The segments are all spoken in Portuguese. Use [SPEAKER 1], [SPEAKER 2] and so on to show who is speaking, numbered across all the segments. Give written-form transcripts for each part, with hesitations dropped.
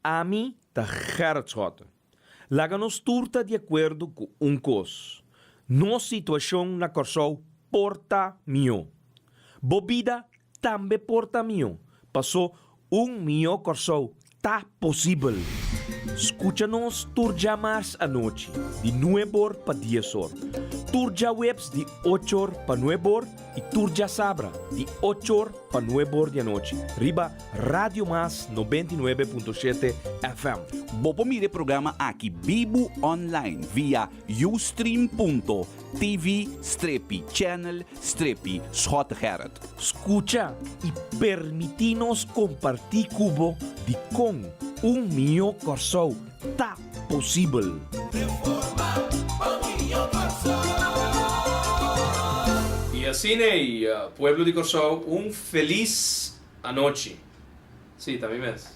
[SPEAKER 1] a mim tá Gerardschotten. Laga-nos turta de acordo com cos. Nossa situação na Corsol porta mio. Bobida também porta mio. Passou mio Corsol tá possível. Escucha-nos turja mais à noite, de 9 para 10 horas. Turja webs de 8 para 9 e turja sabra de 8 para 9 da noite. Riba Radio Mas 99.7 FM.
[SPEAKER 2] Bopo mire programa aqui Bibo online via ustream.tv/channel/Schottegerrit.
[SPEAKER 1] Escucha e permitinos compartir cubo de com mio Corsol tá possível.
[SPEAKER 3] E assim, pueblo de Corsol, feliz anoche. Sí, também mesmo.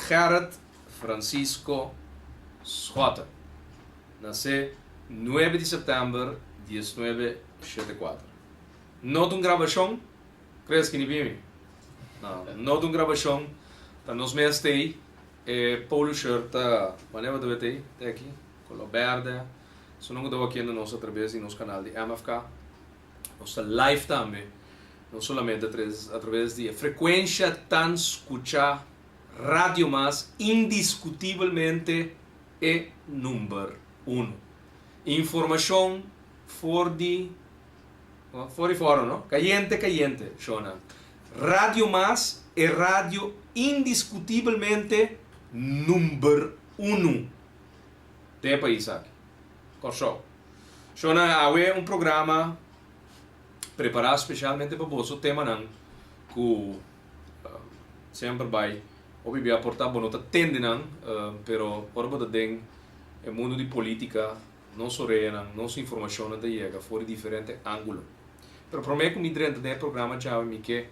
[SPEAKER 3] Gerard Francisco Schotten. Nasceu 9 de setembro de 1974. Não de gravação, crees que não vi? Não de gravação, tá nos meses aí, polo shirt, maneira de ver aqui, color verde. Se não estou aqui no nosso através do nosso canal de MFK, nossa live também, não somente através de frequência tan escuchar Radio Mas, indiscutivelmente é número 1. Informação fora, não? Caliente, Shona. Radio Mas é rádio indiscutivelmente número 1 do país aqui. Corsol. Shona, há programa preparado especialmente para você, tema não, que sempre vai obviamente aportar bonota tende não, pero orba de o mundo de política não só reina, não só informação da chega fora diferente ângulo. Pero para mim que dentro do programa já me que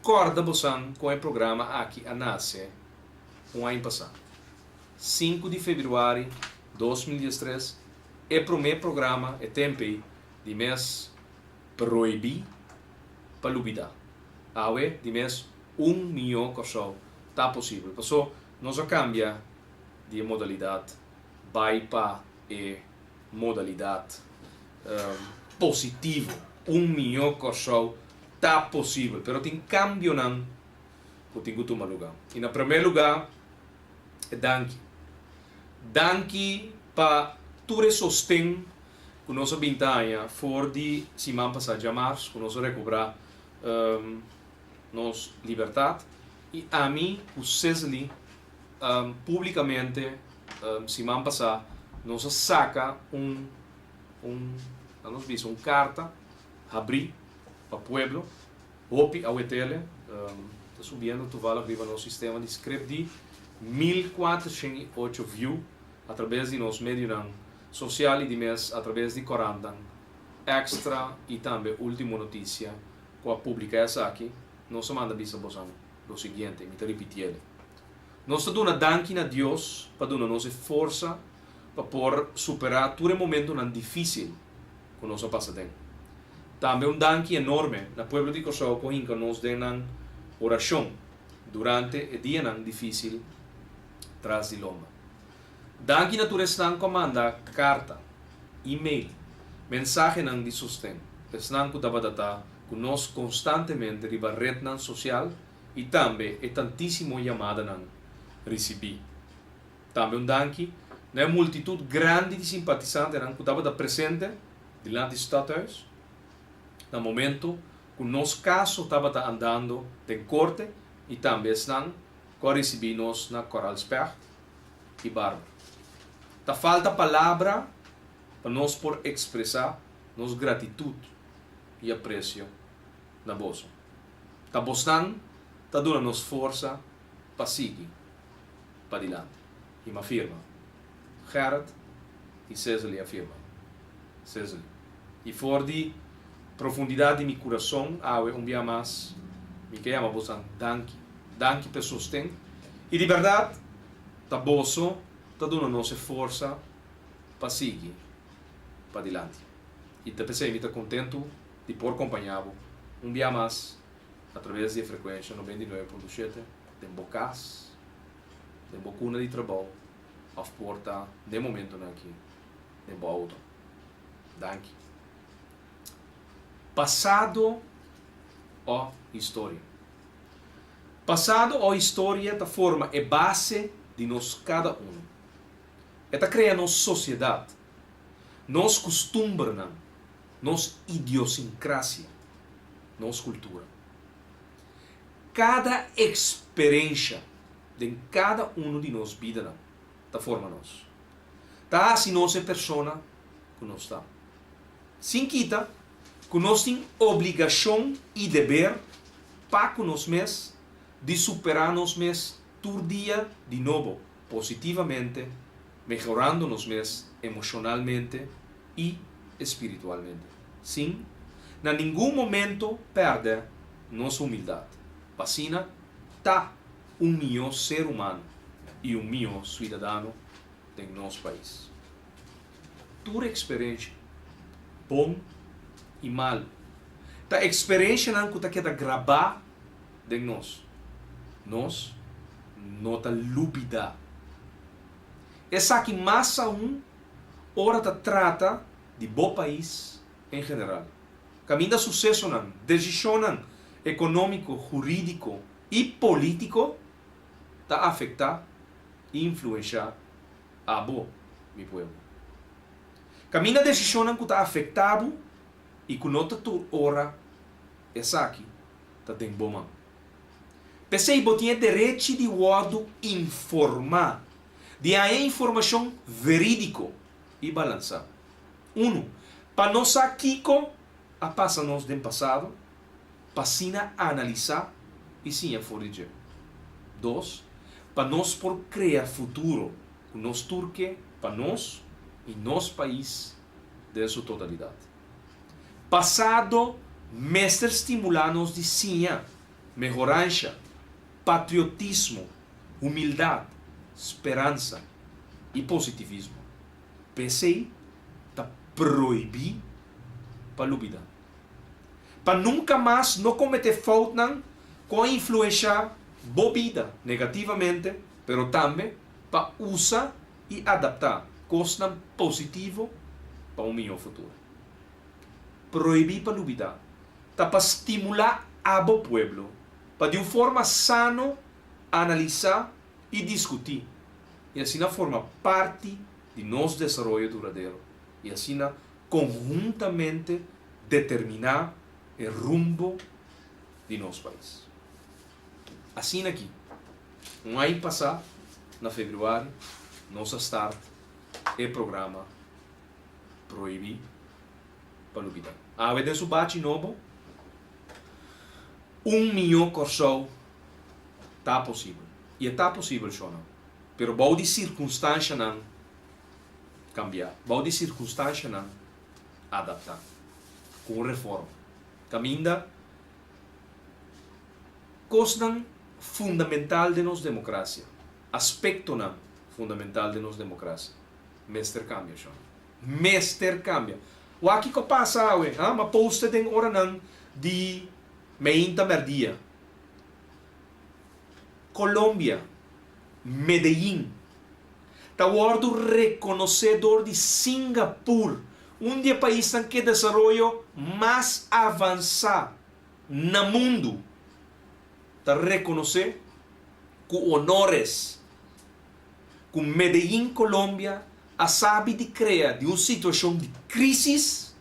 [SPEAKER 3] corda bosan com o programa aqui a nasce ano passado. 5 de fevereiro de 2013 é o primeiro programa é tempo de mês proibir para lubida. Awe de mês milhão Corsol tá possível. Passou nós cambia de modalidade vai para modalidade positivo. Milhão Corsol tá possível, pero tem cambio não que tem que tomar lugar. E no primeiro lugar é Danke para tudo sostém que nossa bintanha for de semana passada de março, que nós recobrar nossa liberdade. E a mim, o Cesli, publicamente, semana passada, nós saca uma carta, abrir para o pueblo, opi a tele, está subindo, tu vai arriba no sistema de script de 1408 views através de nosso meio social e de mês através de Corandan extra e também última notícia que a publica essa aqui nós manda bisa bosano o seguinte me repetir ele nós damos danke a Deus para dar nossa força para por superar todo momento não difícil que nós passamos também danke enorme na pueblo de Kosovo que nos denan oração durante o dia não difícil tras de loma. Danke naturalmente nang comanda carta, e-mail, mensagem nang de sustento. Esnang ko dabadata nós constantemente riba rede nang social e também é tantíssimo chamada nang recebi. Também danke na multitud grande de simpatizantes nang ko dabada presente diante do stadhuis. No momento que nosso caso estava andando de corte e também esnang ko recebi nós na Coralsberg e Bárbara. Tá falta palavra para nós por expressar nossa gratidão e apreço na bolsa. Tá bostan, tá dando nos força para seguir para adiante. E me afirma, Gerard e Cecily afirma, Cecily. E for de profundidade de meu coração, há dia mais, me que chama bostan, danke por sustento. E de verdade, tá bolso, tá dando nossa força para seguir para adiante. E te pensei, me tá contento de por acompanhá-lo dia mais através da frequência 99.7 de Bocas de bocuna de trabalho, a porta de momento aqui, de boa auto. Danke. Passado ou história. Passado ou história da forma é base de nós cada um. Esta cria nossa sociedade, nos costumes, nossa idiosincrasia, nossa cultura. Cada experiência de cada um de nós vida da forma nós. Tá assim nossa persona que nós está. Sem quita, que nós temos obrigação e dever para que nós mesmos de superar nós mesmos todo dia de novo, positivamente, melhorando nós mesmos emocionalmente e espiritualmente. Sim, em nenhum momento perde nossa humildade. Vacina tá melhor ser humano e melhor cidadão de nosso país. Tua experiência, bom e mal, a experiência não que queda gravar de nós nota lúbida. Essa que mais hora trata de bom país em geral. Caminho de sucesso não, decisão econômico, jurídico e político tá afetar e influenciar a bo mi povo. Caminho de decisão que tá afetado e que nota hora essa aqui tá tem bom mão. Pensei que tinha direito de informar, de a informação verídico e balançar. Para nós aqui a passa nós do passado, para sim analisar e sim a corrigir. 2, para nós por criar futuro, com nós turque, para nós e nosso país de sua totalidade. Passado, mestre estimular-nos de sim, melhorança, patriotismo, humildade, esperança e positivismo. Pensei para proibir para dúvida. Para nunca mais não cometer falta com a influência bobida negativamente, mas também para usar e adaptar coisas positivas para um melhor futuro. Proibir para dúvida. Para estimular a bo pueblo para de uma forma sana analisar e discutir. E assim forma parte de nosso desenvolvimento duradouro. E assim conjuntamente determinar o rumbo de nosso país. Assim aqui, um ano passado, na fevereiro, nossa start é programa Proibir para Lubida. A vez de bate novo, 1 milhão corso está possível. E está possível, só não. Pero bom de circunstância não cambiar. Bom de circunstância não adaptar. Com reforma. Caminda coisa fundamental de nossa democracia. Aspecto não fundamental de nossa democracia. Mestre cambia, só. Mestre cambia. O aqui que passa, mas posta tem hora não de meinta merdia. Colômbia, Medellín, está o reconhecedor de Singapur, um país que desenvolveu mais avançado no mundo. Está reconhecer com honores, com Medellín, Colômbia, a sabe de criar de uma situação de crise,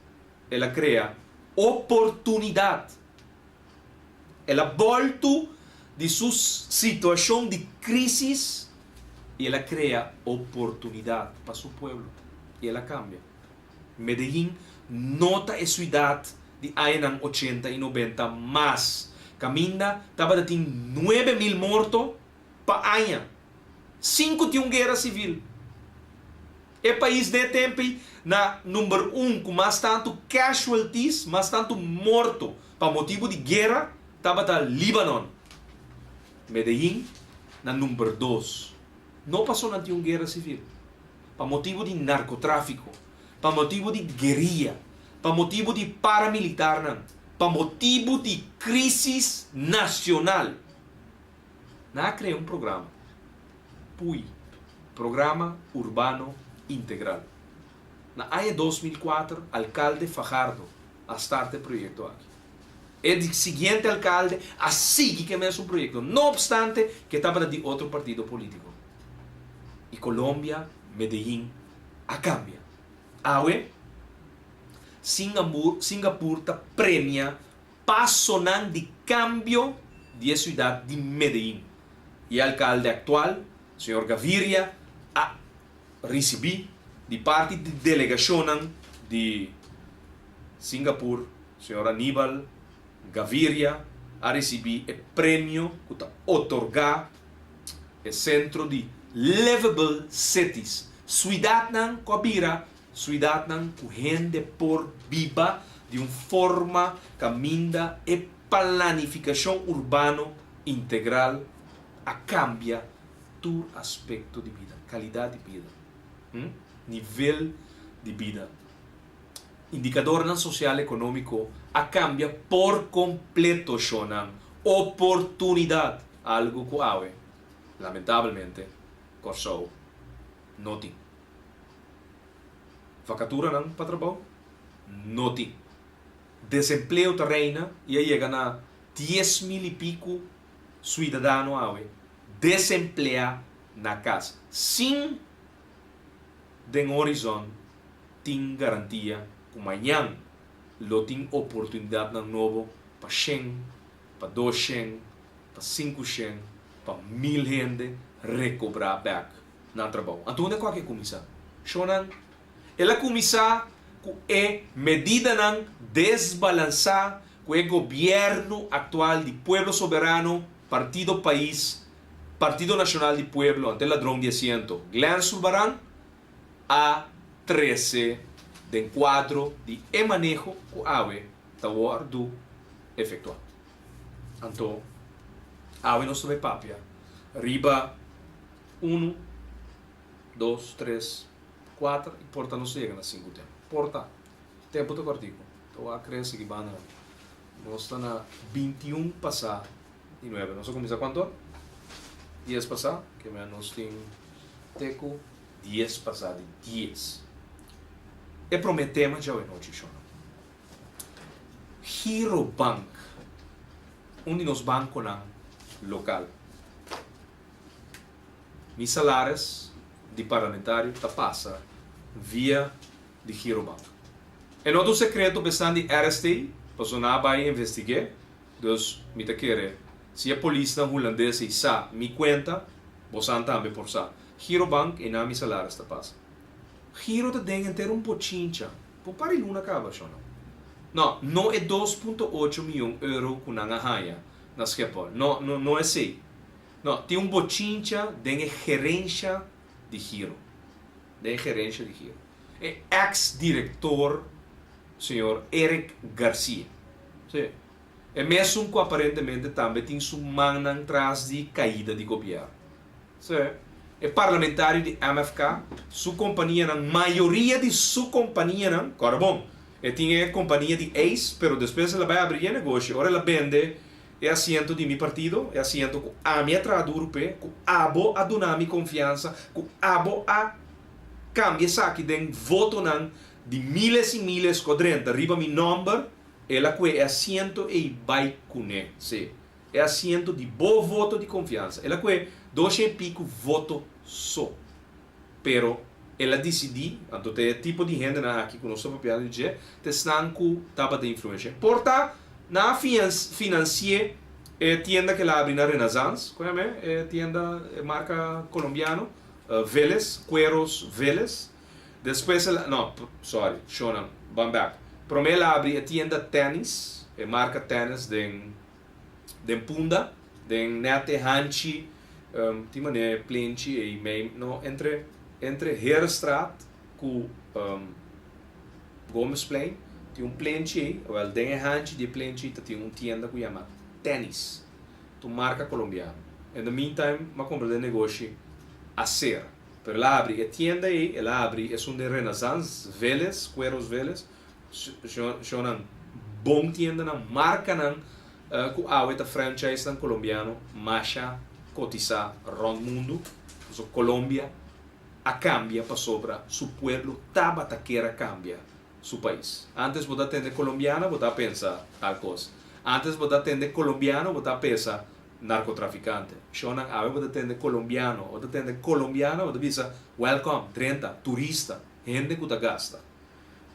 [SPEAKER 3] ela cria oportunidade. Ela volta de sua situação de crise e ela cria oportunidade para seu povo. E ela cambia. Medellín nota a cidade de anos 80 e 90, mas caminha estava de 9.000 mortos para ano. 5 de uma guerra civil. É país de tempo na número 1 com mais tanto casualties, mais tanto morto para motivo de guerra, estava da Líbano. Medellín na número 2. Não passou na uma guerra civil. Para motivo de narcotráfico, para motivo de guerrilha, para motivo de paramilitar, não. Para motivo de crise nacional. Não criou um programa PUI, Programa Urbano Integral. Na AIA 2004, alcalde Fajardo a startar o projeto aqui. El seguinte alcalde a seguir que é um projeto, não obstante que estava de outro partido político. E Colômbia, Medellín, a cambia. Awe, Singapur ta premia passo de cambio de cidade de Medellín. E o alcalde atual, senhor Gaviria, a recebi de parte de delegação de Singapur, senhor Aníbal Gaviria, a receber o prêmio que está otorgado o Centro de Livable Cities. Cidade não cobira, cidade não que gente por viva de uma forma caminha e planificação urbano integral a cambia todo aspecto de vida, qualidade de vida, nível de vida. Indicador social econômico a cambia por completo shonan oportunidade, algo que awe, lamentavelmente, corsou não tem. Vacatura não para trabalho? Não tem. Desemprego reina e aí chega na 10.000 e pico cidadãos awe desempleados na casa. Sim, den horizonte tem garantia que amanhã lo tem oportunidade na novo para 100, para 200, para 500, para 1.000 gente recobrar back na trabalho. Então, onde é que começar? Shonan, ela começar com a medida não desbalançar com o governo atual de Pueblo Soberano, Partido País, Partido Nacional de Pueblo, ante ladrão de asiento, Glenn Sulbaran, a 13 de enquadro de manejo que AWE está guardo efetuado. Então, AWE não se vê papia. Riba 1, 2, 3, 4 e porta não chega na 5 tempo. Porta, tempo do cortico. Então, a cresce que vai na. Nós estamos na 21 passar e 9. Nós começamos quanto? 10 passar, que nós temos teco 10 passar de 10. E prometemos já hoje noite, Hero Bank, um de nos bancos local. Mis salários de parlamentário tá passa via de Hero Bank. E não do secreto pensando de RST, posso não vai investigar, dus me te querer. Se a polícia holandesa e sa me conta, você também por sa. Hero Bank e não mis salários tá passa. Hero te den ter um pochincha. Por pari luna acaba, não, não é 2,8 milhões de euros com a raia na esquepa. Não é assim. Não, tem um pochincha de gerência de Hero. De gerência de Hero. É ex-diretor, senhor Eric Garcia. Sim. É mesmo que aparentemente também tem sua mão atrás de caída de governo. Sim. É parlamentário de MFK, sua companhia, a maioria de sua companhia, agora bom, tinha companhia de ex, mas depois ela vai abrir negócio, agora ela vende é assento de meu partido, é assento com a minha tradução, com abo a donar minha confiança, com abo a cambiar saque de voto de miles e miles quadrenta, arriba meu número, ela que é assento e vai com ele, sim. É assento de bom voto de confiança. Ela que é 2 e pico voto só. Pero ela decidiu, então tem tipo de gente aqui que nós estamos falando de te estão com tapa de influência. Porta, na financia tienda que ela abre na Renaissance, conhece? Tienda marca colombiano, Vélez, Cueros Vélez. Depois ela, não, sorry, Shonan, one back. Pero ela abre a tienda tênis, marca tênis de Punda, de Nete Hanchi, timane plenchi e mei no entre Heerstraat com Gomes Plain, tem plenchi, well de Hanchi de plenchi tem tienda que chama Tennis, tu marca colombiana. In the meantime, ma compra de negócio a ser. Pero ela abre a tienda e ela abre é um de Renaissance, Vélez, Cueros Vélez, shonan bom tienda na marca com a outra franchise colombiano, Masha cotiza rond mundo, So, Colômbia a cambia para sobra su pueblo tabata queira cambia su país. Antes você atender colombiano, você pensa tal coisa. Antes você atender colombiano, você pensa narcotraficante. Shonan, a você atender colombiano, você atender colombiano, você pensa welcome, 30, turista, gente que gasta.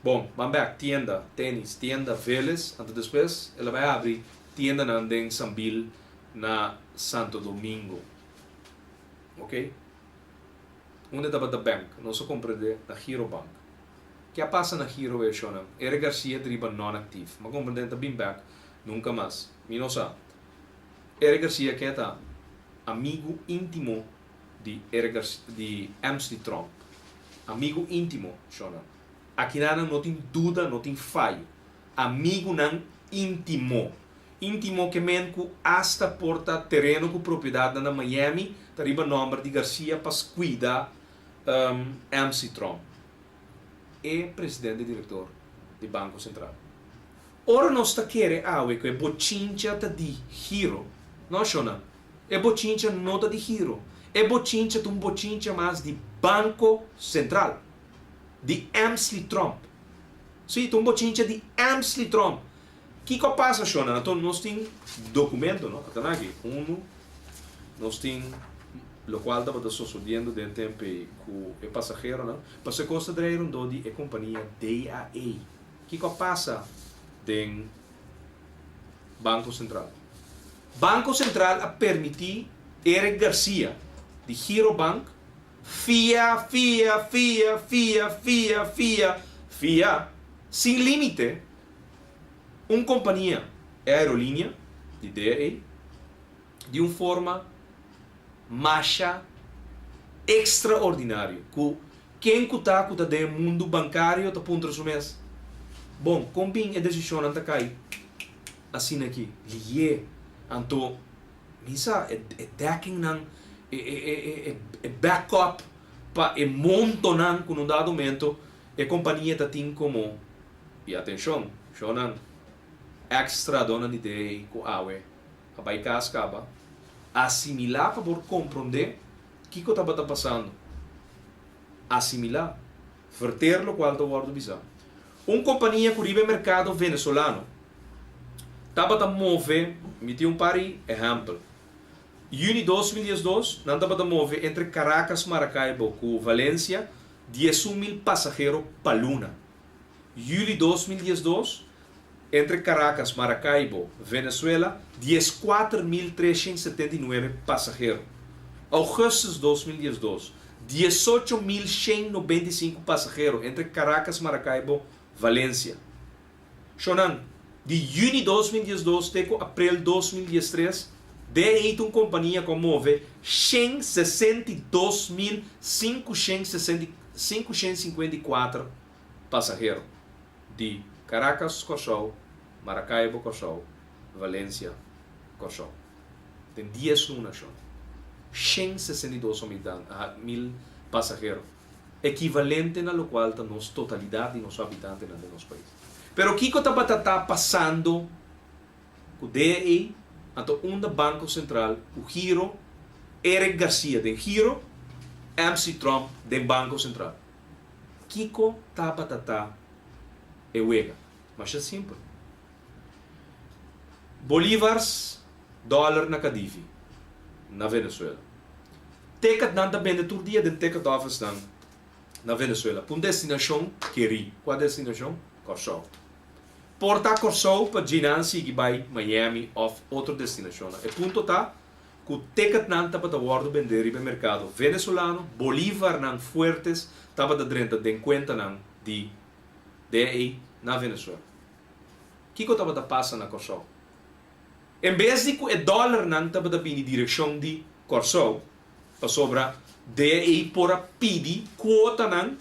[SPEAKER 3] Bom, vamos ver, tienda, tênis, tienda Vélez, então depois ela vai abrir tienda em Sambil, na Santo Domingo. Ok? Onde estava da bank? Não se compreende na Giro Bank. O que passa na Giro é Shona? Eric Garcia driba non-active. Mas compreende também back, nunca mais. Me não sabe. Eric Garcia que é amigo íntimo de Eric Garcia, de Amstel Trump. Amigo íntimo, Shona. Aqui não tem dúvida, não tem falha. Amigo não íntimo. Íntimo que menco hasta porta terreno com propriedade na Miami, tariba nome de Garcia para cuidar MC Trump. É presidente e diretor do Banco Central. Ora nós está querendo que é bochincha de Giro. Não, Shona. É bochincha não de Giro. É bochincha de bochincha mais de Banco Central. De MC Trump. Sim, um bochincha de MC Trump. O que passa, Shona? Então, nós temos documento, não? Até aqui. Nós temos o qual estava sucedendo dentro do tempo com o passageiro, não? Mas se consideram que é a companhia DAA. O que passa dentro Banco Central? Banco Central a permitir Eric Garcia, de Giro Bank, FIA, sem limite, uma companhia aerolínea de DAA de uma forma macha extraordinária. Quem está no mundo bancário está ponto de mês. Bom, como bem a decisão não cai assim aqui, lié, então, misa é decking não, é backup para é monto não com um dado momento a companhia está tem como e atenção, shonan extra dona de ideia com awe a baicar acaba assimilar para compreender o que está passando, assimilar, verter lo qual está guardo visão. Uma companhia que ribe mercado venezuelano estava a mover, meti um pari exemplo. Juni 2012, não estava a mover entre Caracas, Maracaibo com Valência 10.000 passageiros para Luna. Julho 2012, entre Caracas, Maracaibo, Venezuela, 14.379 passageiros. Agosto 2012, 18.195 passageiros entre Caracas, Maracaibo, Valência. Shonan, de junho 2012 até abril 2013, de uma companhia que move 162.554 passageiros de Caracas, Cochou, Maracaibo, Cochou, Valência, Cochou. Tem 10 lunas, 162.000 passageiros, equivalente na qual está nossa totalidade de nossos habitantes no nosso país. Pero o que está passando com o DEI, então um Banco Central, o Giro, Eric Garcia, de Giro, MC Trump, de Banco Central. Kiko está é uega, mas é simples. Bolívares, dólar na Cadivi, na Venezuela. Tecat não vende todo dia de tecat office na Venezuela. Para destinação queri. Qual destinação? Corsou. Porta Corsou para Ginansi que vai Miami ou outra destinação. E ponto tá que o tecat não está para o vender no mercado venezuelano, Bolívar não fortes, estava da drenta de conta não de DEI na Venezuela. O que estava a passar na Corsou? Em vez de que o dólar não estava a vir em direção de Corsou, para sobra DEI por pedir quota não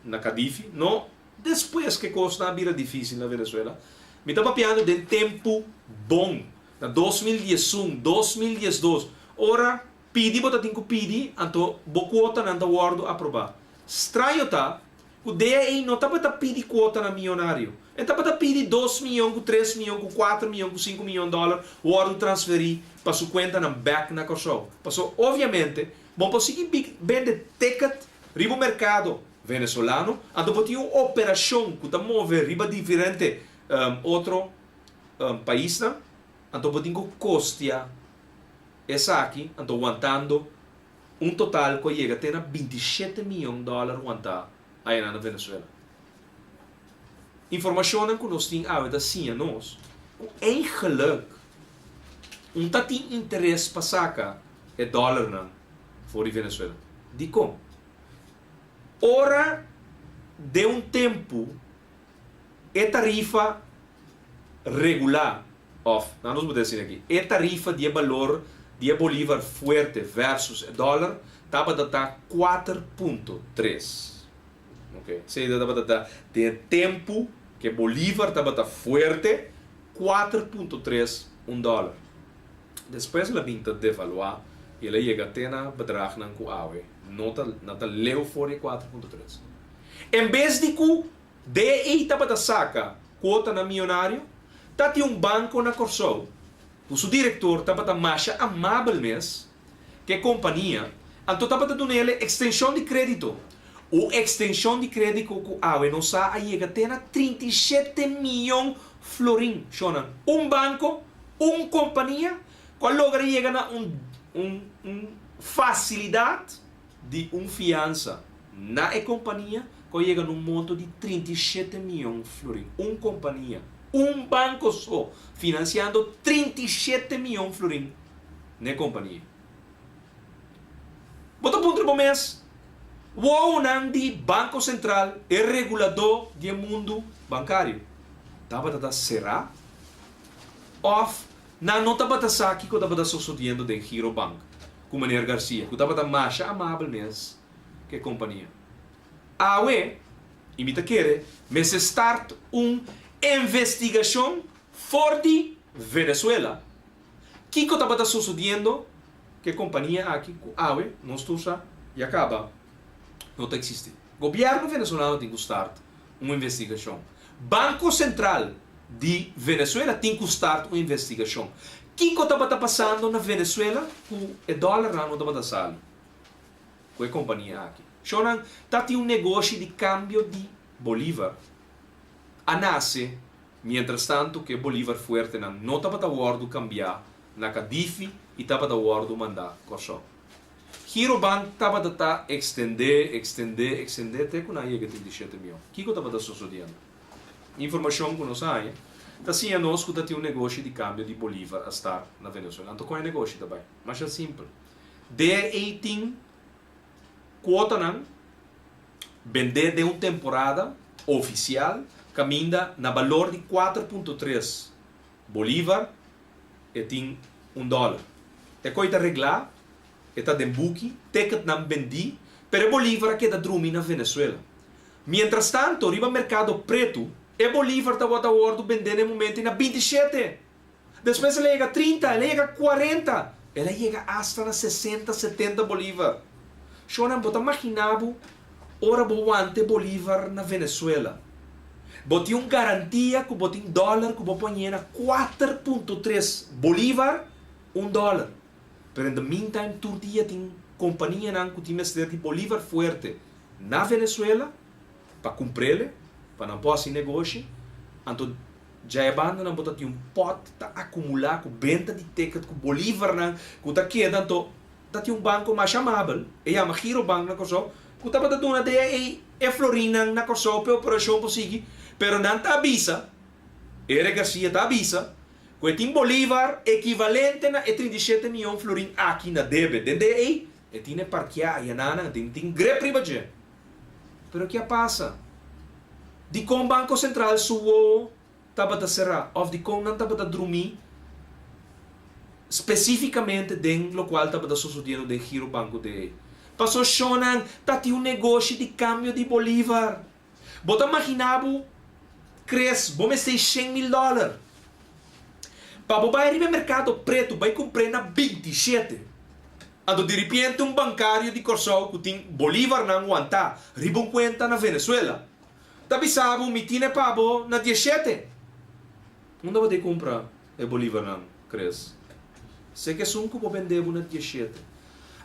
[SPEAKER 3] na Cadivi, não depois que a coisa vira difícil na Venezuela. Me estava piando de tempo bom, na 2011, 2012. Ora, pedi, bota tem que pedir, então, a quota não está guardo aprovar. Estranho tá, o DEI não estava a pedir quota na milionário. Ele estava a pedir 2 milhões, 3 milhões, 4 milhões, 5 milhões de dólares, guardo transferir para sua conta na back na Corsou. Passou, obviamente,
[SPEAKER 1] Bom, conseguir vender ticket riba mercado venezolano, então pode uma operação que está mover riba diferente outro país, então pode custar essa aqui, então aguantando total que chega a ter 27 milhões de dólares aguentar aí na Venezuela. Informação que nós temos da sim nós, eigenlijk tem interesse para sacar é dólar não for de Venezuela. De como? Ora de tempo é tarifa regular of, não nos podemos dizer aqui, é tarifa de valor de bolívar fuerte versus dólar estava a dar 4.3. Ok? Se estava a dar de tempo que bolívar estava a dar fuerte 4.3 dólar. Depois ela vinha devaluar e ela chega até na bedrag na cuawe. Nota leu fora 4.3. Em vez de que DI estava a saca quota na milionário, tá banco na Corsol. O seu diretor estava a mais amável mesmo que a companhia, então estava a dar ele extensão de crédito. O extensão de crédito que a não sa chega até na 37 milhões florin. Banco, companhia, qual logra chega na facilidade de fiança na companhia que chega num monto de 37 milhões florin. Companhia, banco só, financiando 37 milhões florin na companhia. Bota ponto para mês. O Nandi Banco Central é regulador do mundo bancário. Estava a será? Of não estava a sacar que estava sucedendo de Giro Bank com Maneiro Garcia, que estava a mais amável mesmo que a companhia. Awe, imita querer, mas start investigação for de Venezuela. Que estava sucedendo que a companhia aqui, Awe, não estuda e acaba. Não existe. O governo venezuelano tem que start uma investigação. Banco Central de Venezuela tem que start uma investigação. O que estava passando na Venezuela? O dólar não estava passando. Com a companhia aqui. Shonan, tem negócio de câmbio de bolívar. A nasce, mientras tanto que bolívar fuerte não estava a acordo cambiar na Cadifi e estava a acordo mandar corso. Giro Bank estava a extender até que não chega a 37 milhões. O que estava sucedendo? Informação que nós temos, assim, nós que temos negócio de câmbio de bolívar a estar na Venezuela. Então, qual é o negócio também? Mas é simples. D18 quota não vender de uma temporada oficial caminha na valor de 4.3 bolívar e tem $1. É coisa arreglar, está de buque, ticket não vendi, pero bolívar queda drumi na Venezuela. Mientras tanto, riba mercado preto, e bolívar está a ordo vendendo no momento na 27. Depois ela chega a 30, ela chega a 40, ela chega hasta na 60, 70 bolívar. Shonan, bota imaginavo, ora boante bolívar na Venezuela. Boti garantia que boti dólar que vou pôr na 4.3 bolívar, $1. Pero in the meantime, Turquia tem companhia que tem de bolívar fuerte na Venezuela para cumprir, para não pôr assim negócio. Então, já é banda não botar pot tá acumular com venda de ticket com bolívar que está queda, então tem banco mais amável, e a Giro Bank na Kosovo, que está para dar de Florina na Kosovo para operação possível, pero não está avisa, Eric Garcia está avisa. Que tem bolívar equivalente a 37 milhões de florin aqui na debe. Dende aí, e tem parquear, e nana, tem greve privada. Pero o que passa? De como o Banco Central suou, estava a serrar, ou de como não estava a dormir, especificamente dentro do qual estava sucedendo de Giro Banco de passou chonan, tem negócio de câmbio de bolívar. Bota imaginava, cresce, vamos ter $100,000. Para vai ir no mercado preto, vai comprar na 27. Ando de repente bancário de Corsol que tem bolívar não aguentar, ribam conta na Venezuela. Tabi sabe, me tinha pabo na 17. Onde vai comprar o bolívar não cresce? Se que são que vou vender na 17.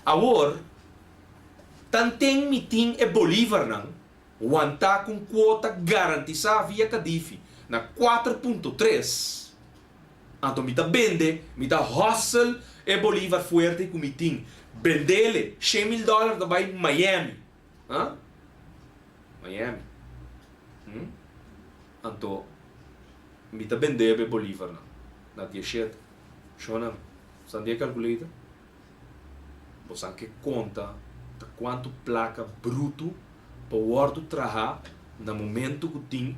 [SPEAKER 1] Agora, Tanteng meeting e Bolívar nang, wanta com quota garantizada via Cadifi na 4.3. Então, mita bende, mita hustle e Bolívar fuerte com meeting. Bendele, $100,000 daí Miami. Hã? Miami. Então, mita bende e Bolívar na 17. Shona, sandia calculita? Você que conta de quanto placa bruto para o ordo trabalhar no momento que tem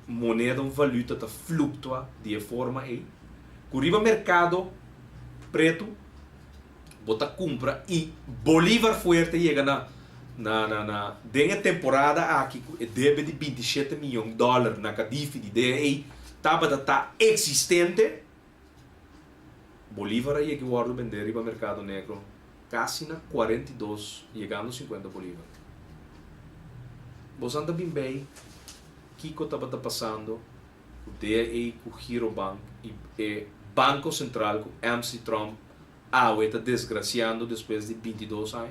[SPEAKER 1] moneda, valuta que flutua de forma aí. Curiba mercado preto, bota compra e Bolívar fuerte chega na temporada aqui deve de $27 milhões na Cadifi de aí tá existente. Bolívar aí que o ordo vender riba mercado negro quase na 42, chegando a 50 Bolívar. Você anda bem, Kiko estava passando, o DEI com o Girobank e Banco Central com MC Trump, está desgraciando depois de 22 anos.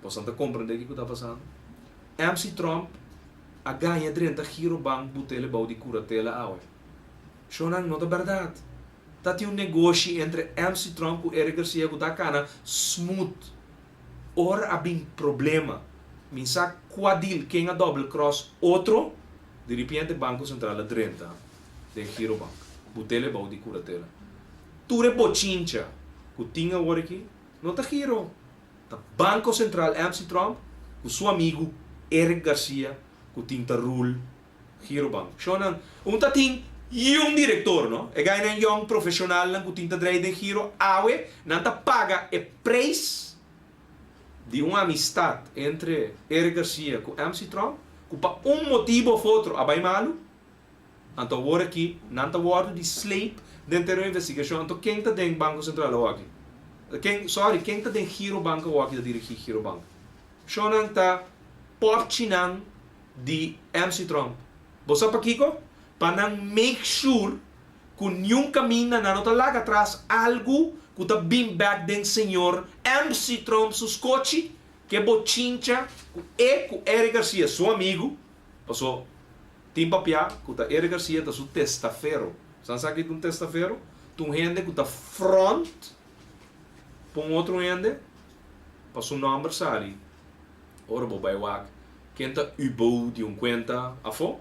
[SPEAKER 1] Você anda compreendendo o que está passando? MC Trump a ganha 30 Girobank botele bau de curatela Isso não é verdade. Tem negócio entre MC Trump e Eric Garcia que está smooth. Ora há bem problema. Minsa quadil quem a double cross outro, de repente Banco Central a 30 de Girobank. Botele bau de curatela. Ture bochincha que tinha agora aqui, não está giro. Tá Banco Central MC Trump com seu amigo Eric Garcia que tinha rule Girobank. Shonan, tem e diretor, no? E ganha um profissional que tinha de giro, não paga o preço de uma amistade entre Eric Garcia com MC Trump, que para motivo ou outro, abai malo, então agora aqui, não está word de slave dentro da investigação, então quem está dentro do Banco Central aqui? Quem está dentro do Giro Banco aqui da dirigir Giro Banco? Só não está portinando de MC Trump. Você para Kiko? Para não make sure que nenhum caminho não está lá atrás algo que está bem back den senhor MC Trump sus coche que bochincha e com Eric Garcia, seu amigo, passou tem papel que está Eric Garcia está seu testaferro. Sabe que é um testaferro? Tu gente que está front para outro gente para seu nome sali. Ora vou baiwak. Quem está ubou de conta a fo?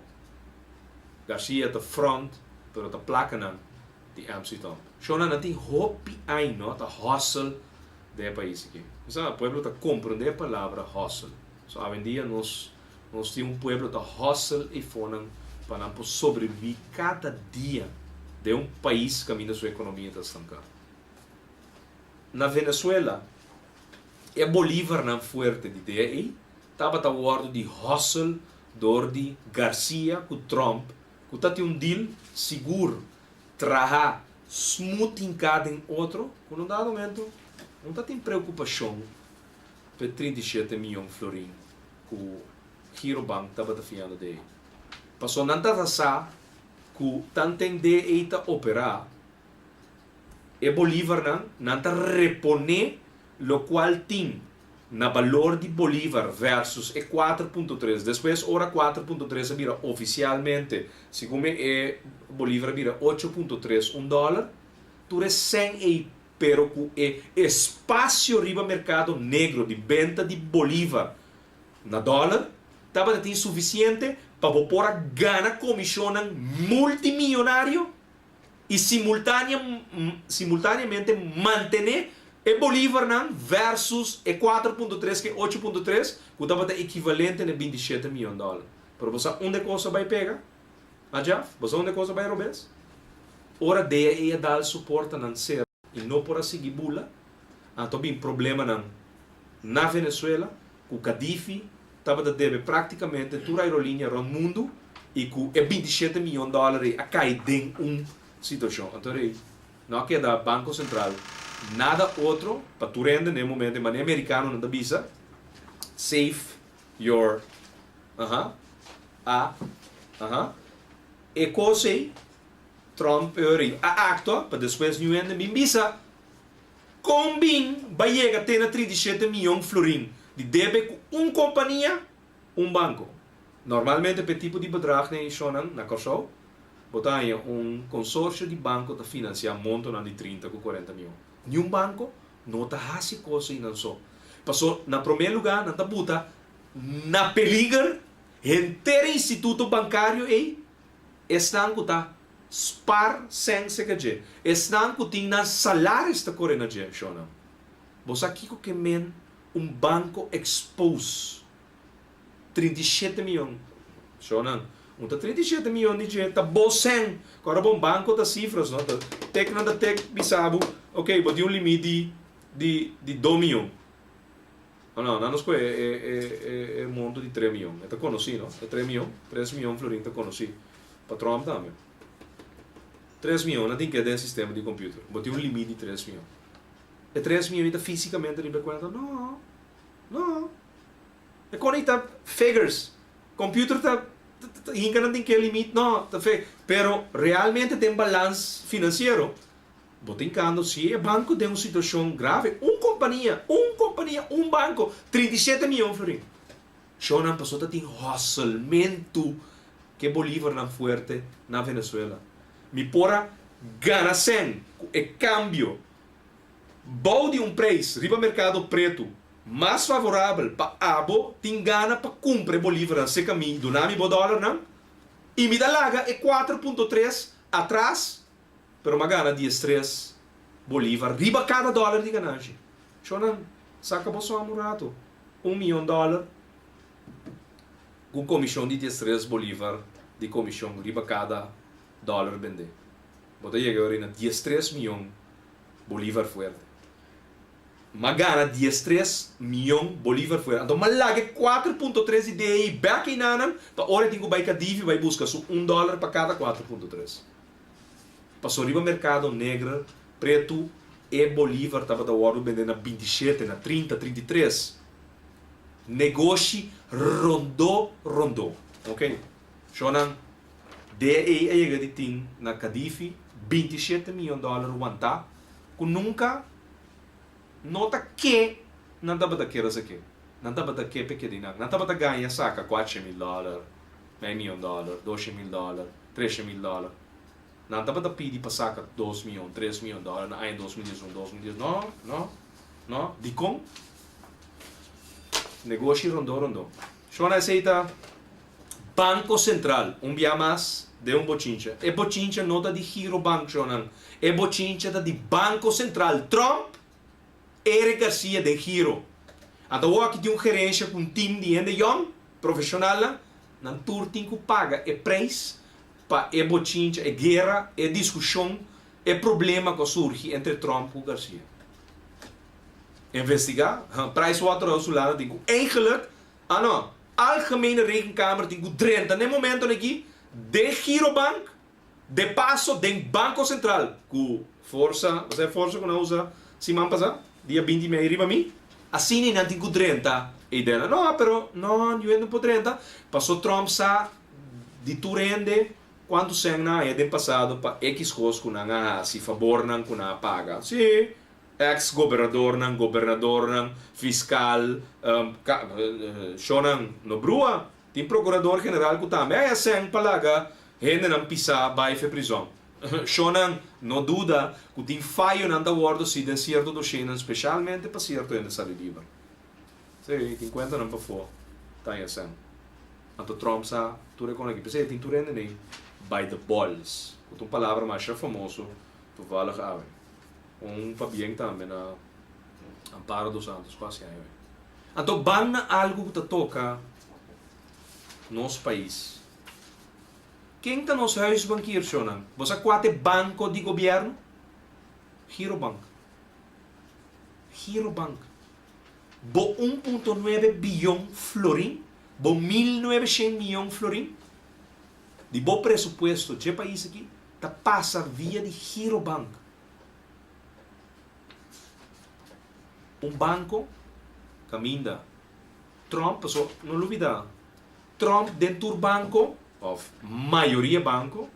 [SPEAKER 1] Garcia está front, pero está placa não de MC Trump. Só não tem hopi aí, não? Está hustle de país aqui. O pueblo está compreendendo a palavra hustle. So, hoje em dia nós temos pueblo está hustle e foram para sobreviver cada dia de país que a sua economia está estancada. Na Venezuela, é Bolívar não forte de ideia aí, estava a word de hustle de Garcia com Trump, que está um deal seguro, trabalhar smooth em cada outro, com um dado momento, não está tem preocupação para 37 milhões de florins que o Girobank estava fiando daí. Passou não está que tanto tem de operar, e Bolívar não está reponer o qual tem na valor de Bolívar versus e 4.3. Depois, ora 4.3 vira oficialmente, segundo Bolívar vira 8.3 $1. Tu é 100 e pero com o espaço riba mercado negro de venda de Bolívar na dólar, estava tem suficiente para pôr a gana comissão multimilionário e simultaneamente manter e Bolívar versus e 4.3 que 8.3 que estava equivalente a $27 milhões. Pero você onde coisa vai pegar? Ajaf, você onde coisa vai roubar? Ora de é dar suporte a ser e não por seguir bula. Então bem problema na Venezuela, com Cadifi estava a deve praticamente toda a aerolínea no mundo e com $27 milhões a cair em situação. Então não é da Banco Central nada outro para tu render no momento de maneira americana não da visa save your e coisa Trump a acto para depois não render bem visa Combin vai chegar a ter 37 milhões de florim de débito com uma companhia, um banco. Normalmente, para tipo de bedrag nem shonan na Corsol, botar consórcio de banco para financiar monto de 30 com 40 milhões. Nenhum banco não está fazendo coisa e não só. Passou, na primeiro lugar, não está buta, na peligro, inteiro instituto bancário e estão com tá spar sem sequer. Estão com tinha salários da correndo de shonan. Você aqui que men banco expose 37 milhões. Shonan. 37 milhões de tá bosen. Agora bom banco das cifras, não? Tek na da tek bisabo. Ok, but limite de 2 milhões. Não, não nos é monto de 3 milhões. É conhecido, não? É 3 milhões. 3 milhões florim tá conhecido. Patrão também. 3 milhões não tem que ter sistema de computador. But limite de 3 milhões. É 3 milhões está fisicamente ali para conta? Não. É conecta figures. Computer está ainda não tem que limite, não. Pero realmente tem balanço financeiro. Botincando, se o banco tem uma situação grave, uma companhia, um banco, 37 milhões de Shonan passou a ter hustlemento que Bolívar não forte na Venezuela. Me pora gana sem, é câmbio. Bom de preço, riba mercado preto, mais favorável para abo, tem gana para cumprir Bolívar nesse caminho, do nome do dólar, não? E me dá laga é 4.3 atrás, pero uma gana de 3 Bolívar, riba cada dólar de ganagem. Shonan, saca para só amurato, $1 milhão, com comissão de 3 Bolívar, de comissão, riba cada dólar vender. Bota aí agora na 13 milhões Bolívar fuerte. Magana 13 milhões Bolívar fuerte. Então, malaga 4.3 ideia back in anam, para hora tem que vai divi vai buscar $1 para cada 4.3. Passou riba mercado negro, preto e Bolívar estava da hora vendendo na 27, na 30, 33. Negócio rondou. Ok? Shonan, DE aí de ting na Cadifi, $27 milhões wanta, que nunca nota que não estava daquela aqui. Não estava daquele pequeno, não estava da ganha saca $4 mil, $1 milhão, $2 mil, $3 mil. Não estava da pedir para saca $2 milhões, $3 milhões na em 2011, 2010. Não. De com negócio rondou. Shona aceita Banco Central, dia mais de bochincha. E bochincha não da de Giro Bank, Shonan. E bochincha da de Banco Central. Trump, Eric Garcia de Giro. Então, aqui tem gerência com um time de gente young, profissional, não tem que paga e preço para e bochincha, e guerra, e discussão, e problema que surge entre Trump e Garcia. Investigar, Pricewaterhouse tem que eigenlijk, Algemene Rekenkamer tem que 30, no momento aqui, de Girobank, de passo, de Banco Central, com força que não usa, se man passa, dia 20 de arriba a mim, assim não tem que 30, e dela, pero, eu não posso 30, passou Trump sa, de tu rende, quando se na é de passado, para X coisas que não se favor não que não paga, sim, ex-governador, fiscal, shonan no brua, tem procurador-general que também é assim, palaga, gente não pisa, vai para prisão. Shonan, não duda, que tem falho na acordo se tem certo do China, especialmente para certo ainda sabe livre. Sim, tem conta não para fora, tá assim. Então Trump sa, tu reconhece, pensei, tem tu rende nem, by the balls, que uma palavra mais famoso, tu vale a para bem também na Amparo dos Santos, quase aí. Então, bana algo que toca nosso país. Quem está nos huis banqueiros, Shonan? Você quate banco de governo? Girobank. Bo 1.9 bilhão florim, bo 1.900 milhões florim. De bom pressuposto, de país aqui, tá passa via de Girobank. Banco caminha. Trump, não duvida. Trump dentro do banco, ou maioria banco,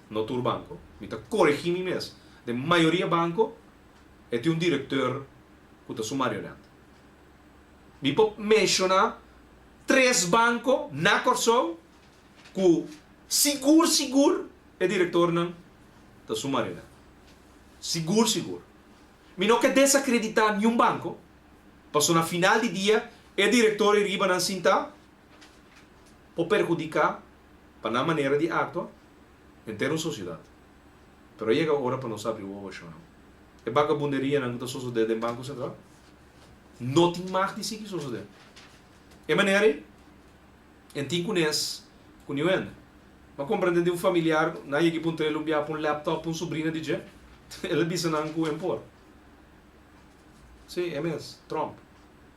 [SPEAKER 1] não do banco, me está corrigindo mesmo. De maioria banco,
[SPEAKER 3] e tem um diretor que está sua marioneta. Me pode mencionar 3 bancos na Corsol que seguro é diretor não está sua marioneta. Seguro. Me não quer desacreditar nenhum banco. Passou na final de dia é diretor e riba na cinta pode perjudicar para a maneira de actuar em termos de sociedade. Pero chega a hora para nós abrir o olho. É vagabunderia não está sucedendo no Banco Central. Não tem mais de si que sucede. É maneira em tem conhece com o ende. Mas compreende de um familiar na que pode ter um laptop um sobrinho de je. Ele disse não com impor. Sim, é mesmo. Trump.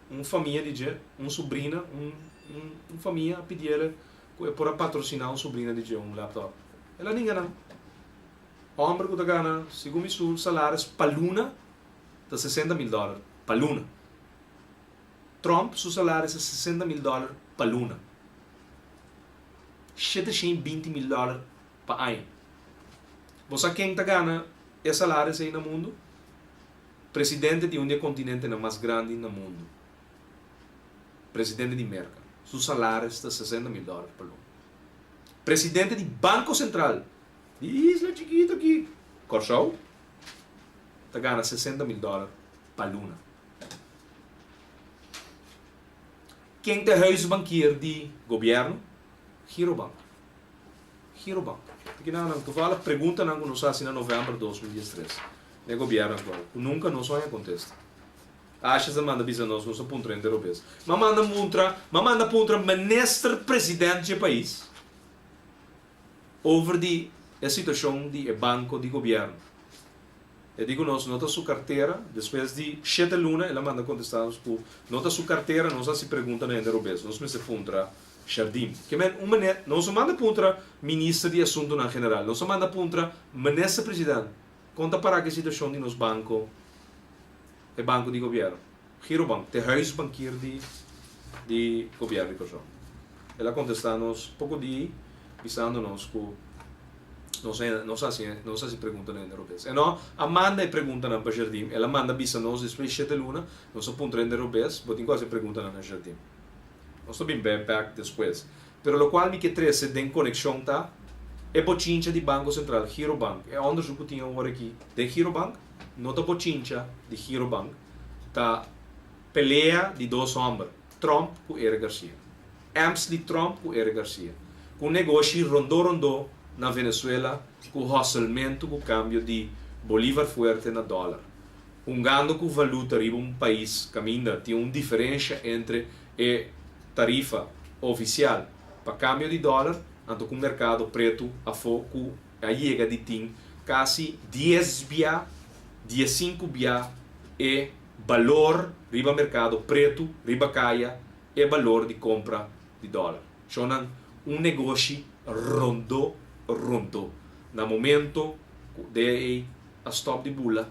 [SPEAKER 3] Uma família de je, uma sobrinha, uma família pedir ele para patrocinar uma sobrinha de je um laptop. Ela ninguém não. Homem que ganha, segundo o salário, paluna de $60,000 paluna. Trump, seu salário é $60,000 paluna. $720,000 para ano. Você quem ganha esse salário aí no mundo? Presidente de um continente mais grande no mundo. Presidente de América. Seu salário é $60,000 paluna. Presidente de Banco Central. De isla chiquita aqui. Corsol. Está ganhando $60,000 paluna. Quem tem huis banqueiro de governo? Girobank. Aqui não, tu fala, pergunta não que nós fazemos em novembro de 2013. É governo atual. Nunca não só contesta. Acha que manda bisa nós, não só ponto entre europeus. Mas manda ponto ministro presidente do país over a situação de banco de governo. Eu digo nós, nota sua carteira, depois de 7 lunas, ela manda contestar com nota sua carteira, nós se pergunta na europeus, nós me se puntra jardim. Que men nós manda puntra ministro de assunto na general, nós manda puntra ministro presidente. Conta para que situação de nos banco de governo. Girobank, de huis banqueiro de governo de Corsol. Ela contesta-nos pouco de avisando-nos que não sei se pergunta na europeus. E não, a manda pergunta na jardim, ela manda avisar-nos depois de 7 lunas, nós ponto na europeus, botem quase pergunta na jardim. Nós estamos bem back depois. Pero lo qual me que trece tem conexão tá é bochincha de Banco Central, Girobank. É onde eu tinha agora aqui. De Girobank, nota bochincha de Girobank, tá pelea de 2 homens, Trump com Eric Garcia. Amps de Trump com Eric Garcia. Com negócio rondou na Venezuela, com o hustlemento, com o câmbio de Bolívar forte na dólar. Gando com valuta riba um país caminha, tem uma diferença entre a tarifa oficial para câmbio de dólar, anto com o mercado preto a foco a chega de tim quase 10 bia, 15 bia é valor riba mercado preto, riba caia é valor de compra de dólar. Então, negócio rondou. No momento de a stop de bula,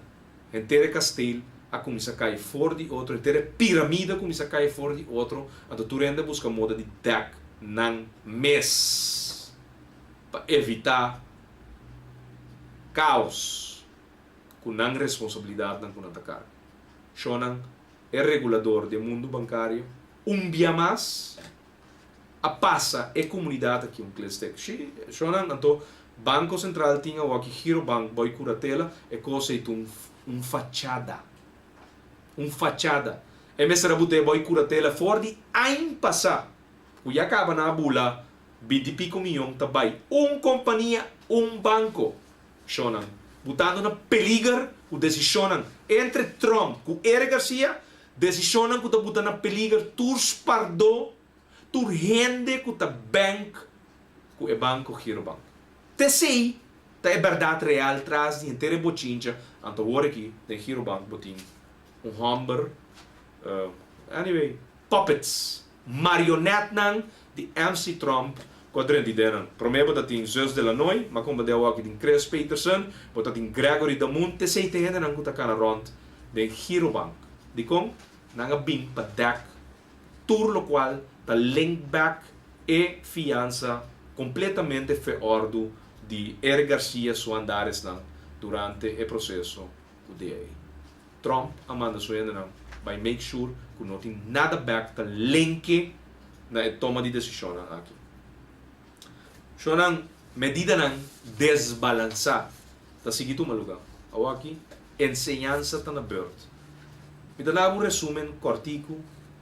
[SPEAKER 3] inteiro castelo a começar a cair fora de outro, inteira piramide começa a cair fora de outro, a tu rende busca moda de deck nan mês para evitar caos com não responsabilidade não com atacar. Shonan é regulador do mundo bancário, dia mais a passa é comunidade aqui clestek. Shonan então Banco Central tinha o aqui Girobank boy curatela é coisa fachada. É mesmo bute boy curatela fora de ano passado. O já acaba na bula 20 e pico milhões também. Companhia, banco. Shonan. Botando na peligro o decisão entre Trump e Eric Garcia, decisão que está botando na peligro tours pardo, tur rende que está bank com o banco Girobank. Te sei, é verdade real traz de inteira bochincha, anto agora aqui, de Girobank botin, hamburger, anyway, puppets, marionetnan de MC Trump, quadrante deren. Promebo dat in Zeus de la Noy, maar kom deel ook in Chris Peterson, dat in Gregory de Moon, te sei te henden ang kuta rond de Girobank. Di kom, nanga bing pa dek, tour lo qual, ta link back e fianza completamente feordo de Eric Garcia su andares durante o processo do DA. Trump amanda suena não vai make sure que não tem nada back para lenque na toma de decisão aqui. Então, medida não desbalançar, tá seguindo uma lugar. Ou aqui, ensinança tá na bird. Me dá um resumo cortico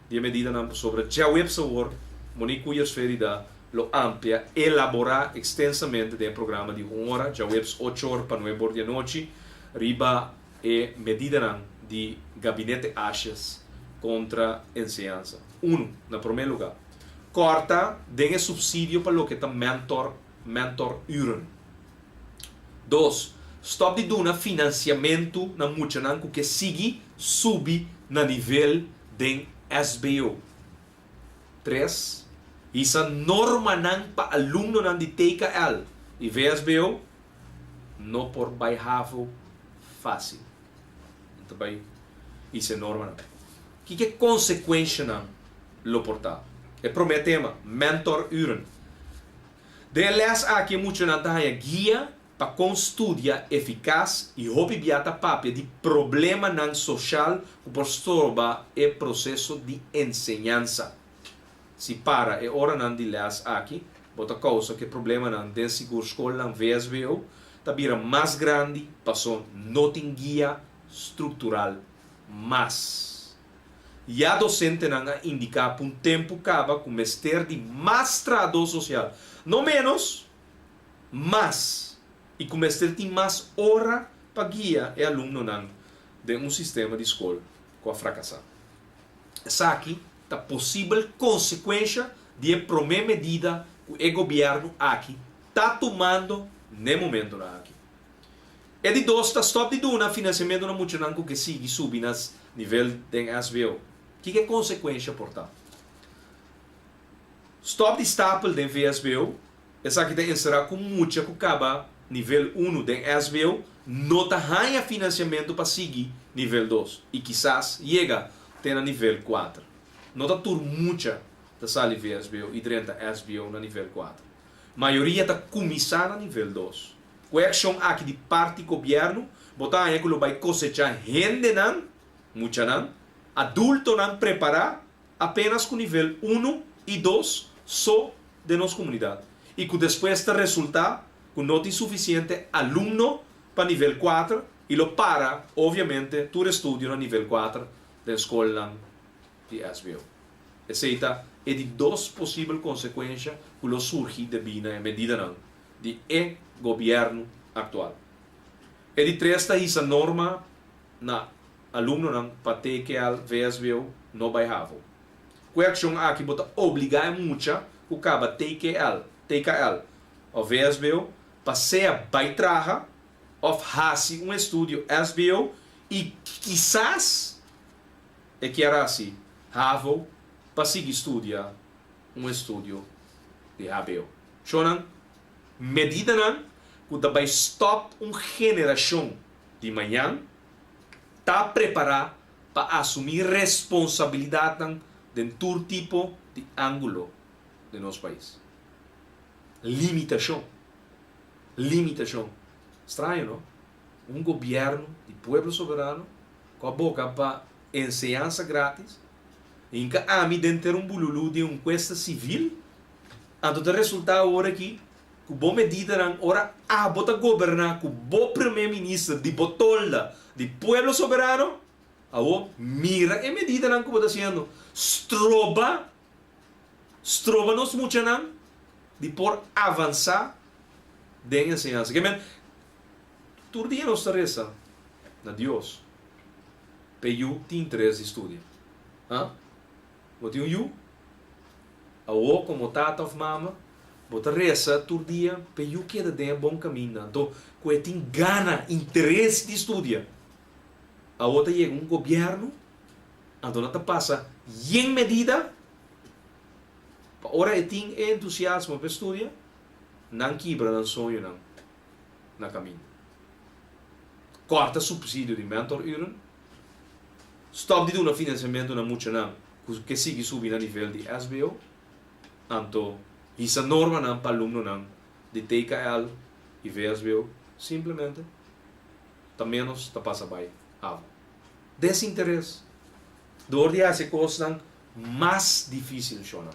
[SPEAKER 3] de medida não sobre já web sabor, monico e esferida, lo amplia, elaborar extensamente de programa de 1 hora, já webs 8 horas para 9 horas de noite, riba e medida não de gabinete Ashes contra ensinança. 1, na primeiro lugar. Corta, dengue subsídio para lo que está mentor uren. 2. Stop de duna financiamento na muchananco que sigue subir na nível de SBO. 3. Isa norma nan pa alumno nan de TKL e VSBO no por bairravo fácil. Então, vai, isso é norma nan. Que é consequência nan lo portar? É prometema, mentor uren. De les aqui muito nan taia guia para com estudia eficaz e hobby biata papia de problema nan social que por estorba é processo de ensinança. Se para e hora nan de les aqui, bota causa que problema nan den seguro escola nan VSBO, tá vira mais grande, passou não tem guia estrutural mais. E a docente nan a indicar por um tempo caba com mestre de mastrador social, não menos, mas e com mestre de mais hora para guia e aluno nan de um sistema de escola com a fracassar. Essa aqui a possível consequência de primeira medida que o governo aqui está tomando no momento aqui. E de 2, está stop de duna financiamento na muchananco que sigue subir nas nível de SBO. Que é consequência, portanto? Stop de staple de VSBO, essa aqui tem que encerrar com muita que acaba nível 1 de SBO, não tem financiamento para seguir nível 2. E quizás chega a nível 4. Não está tur muita da sala VSBO e 30 SBO na nível 4. A maioria está começando na nível 2. Com a ação aqui de parte do governo, botar aí que vai cosechar gente não, muita não, adulto não preparar apenas com nível 1 e 2 só de nossa comunidade. E que depois está resultar com não tem suficiente aluno para nível 4 e lo para, obviamente, tu estudo na nível 4 da escola de SBO. Essa é de 2 possíveis consequências que lo surge de bina medida não de governo atual. E de 3 está essa norma na aluno não para ter que al VSBO não vai haver. Com a ação aqui bota obrigar muita que acaba TKL o VSBO para ser baitraja of hasi estúdio SBO e quizás é que era assim havo para seguir estudar estúdio de HBO. Então, medida não que vai stop geração de manhã está preparada para assumir responsabilidade de todo tipo de ângulo de nosso país. Limitação. Estranho, não? Governo de povo soberano com a boca para ensinança grátis e que a mim dentro bululu de enquesta civil, então o resultado agora aqui que boa medida não ora bota governar com bom primeiro-ministro de botolda de povo soberano, mira e medida não que bota sendo stroba nos mucha não de por avançar de ensinança. Que men todo dia nos reza na Deus. Peyu tem interesse de estudo. Bote you como tata of mama, bota reza todo dia, peyu queda de bom caminho. Então, que tem gana, interesse de estudar. A outra chega governo, então não passa em medida, ora tem entusiasmo para estudar, não quebra não sonho não na caminho. Corta subsídio de mentor uren, stop de dar financiamento na mucha não, que sigue subindo a nível de SBO, então essa norma não para aluno não de TKL e VSBO simplesmente está menos está passa by. desinteresse. Door die hace cosas mais difícil, Shona.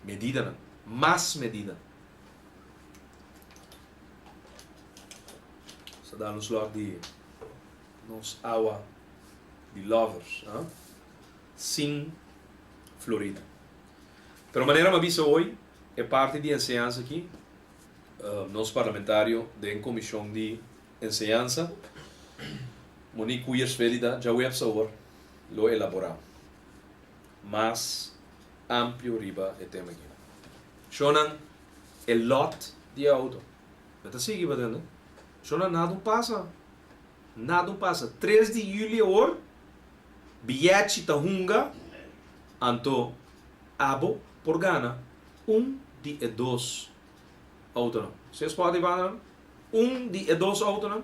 [SPEAKER 3] Medida, não? Mais medida. Você dá nos logo de nos água de lovers, hein? Sem Florida. Pero maneira me avisa hoje é parte de enseñanza aqui, nosso parlamentário da comissão de enseñanza, Monique Weiersvelida, já vai saber, lo elaborar. Mais amplo riba o tema aqui. Shonan, el lot de auto. Você sigue batendo? Shonan, nada passa. Nada passa. 3 de julho, or, bilhete da hunga, anto, abo, por gana, de e 2 auto não. Vocês podem ver, de e 2 auto não?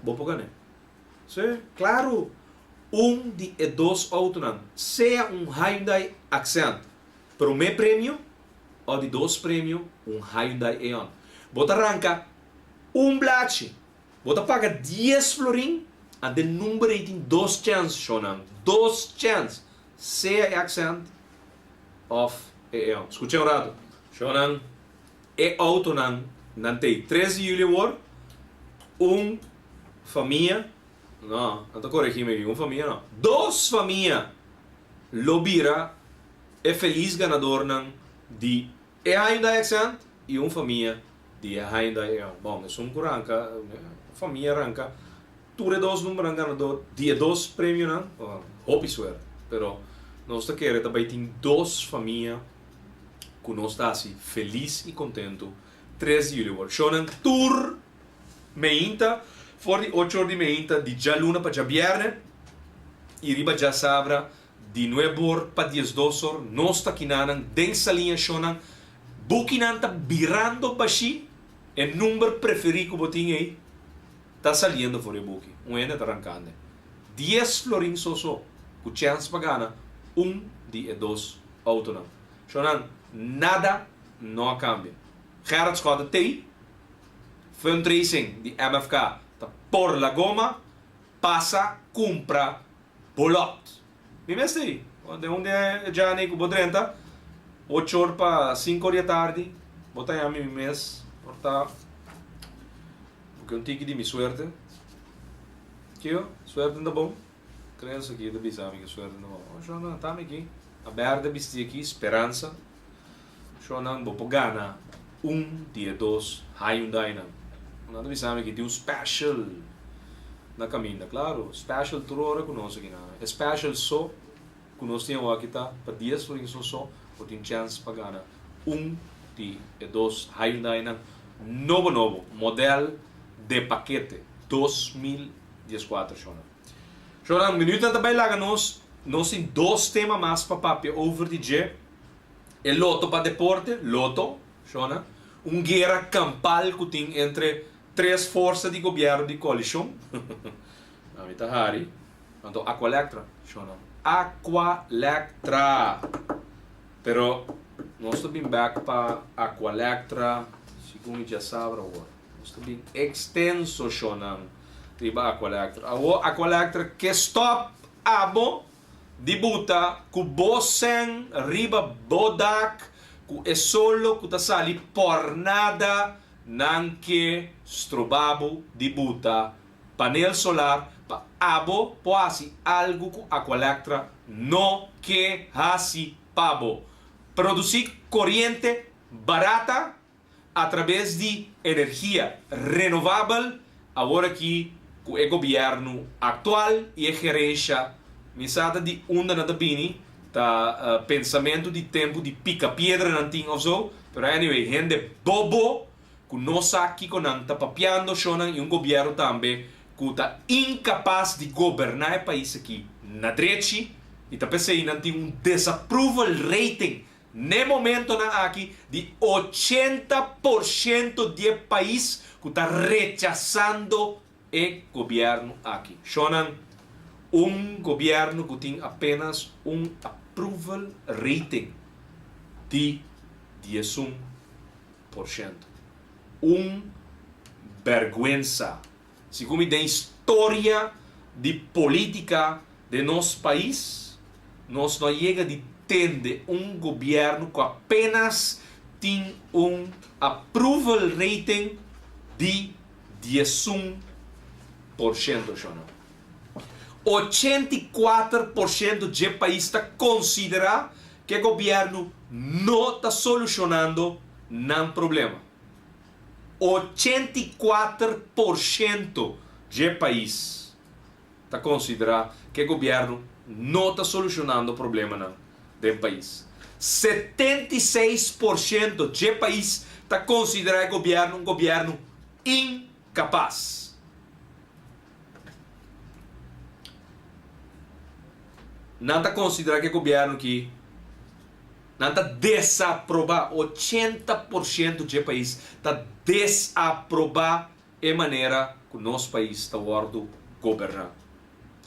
[SPEAKER 3] Vou por gana. Sim, claro. De e 2 auto não. Seja Hyundai Accent, pero me prêmio, ou de 2 prêmio, Hyundai Eon. Bota arranca, blache. Bota paga 10 florin, a de número tem 2 chances, Shonan. 2 chances. Seja Accent, of Eon. Escute um rato. Shonan, auto não tem 3 de julho, war, família, não estou corrigindo aqui, família não. 2 famílias, lobira, é feliz ganador de Hyundai Accent e família de Hyundai Eon. Bom, é curanca, família arranca, tudo 2 números ganador, de 2 prêmios não, hope suerte, pero nós queremos também tem 2 famílias que nós está assim, feliz e contento, 3 de julho. Shonan tour meinta, for de 8 de meinta, de já luna para já viernes, e riba já sabra, de 9 para 10 horas, nós está quinanan, dessa linha Shonan, bukinan tá virando baixi, é número preferido que botinho aí, está saliendo for o buki, ene está arrancando. 10 florin só, com chance para ganhar, de 2 auto não. Shonan, nada não cambia. Gerard Scott tem foi tracing de MFK tá por la goma passa compra bolot me mestre onde já nem com bodrenta 8 horas para 5 horas da tarde botar aí a mim mês porta porque um tique de minha suerte que suerte não bom crença aqui da bisami que suerte não bom Shonan tá aqui aberta vestir aqui esperança Shonan vou gana dia 2 Hyundai não. Nada me sabe que tem special na caminha, claro. Special toda hora conosco aqui não. Special só conosco tem aqui tá para 10 florin só, ou tem chance para ganhar dia 2 Hyundai não. Novo modelo de paquete 2014 Shonan. Shonan, minuto também lá nós tem 2 temas mais para papel over DJ. El loto para deporte, loto, Shona, guerra campal que tem entre 3 forças de governo de coalição. A mim tá Harry. Então, Aqualectra, Shona. Aqualectra. Pero, nós estamos bem back para Aqualectra, segundo já sabe agora. Nós estamos bem extenso, Shona, riba Aqualectra. Aqualectra que stop, abo, dibuta ku bosen riba bodak ku é solo ku tasali por nada nanke strobabo dibuta panel solar pa abo poasi algo ku Aqualectra no que hasi pabo producir corriente barata através de energia renovável agora aqui com o governo atual e a gerência misada de onda na tabini tá pensamento de tempo de pica pedra não tinha ou so pero anyway gente bobo que não sabe que não tá papiando shonan e governo também que tá incapaz de governar o país aqui na direita e tá pensando não tem disapproval rating no momento na aqui de 80% de país que tá rechazando o governo aqui shonan governo que tem apenas approval rating de 11%. Vergüenza. Se como da história de política de nosso país, nós não chega de ter governo que apenas tem approval rating de 11%. 84% de país está considera que o governo não está solucionando nenhum problema. 84% de país está considera que o governo não está solucionando o problema do país. 76% de país está considera o governo um governo incapaz. Não está considera que o governo que não está desaprovar. 80% de país está desaprovar a maneira que o nosso país está governando.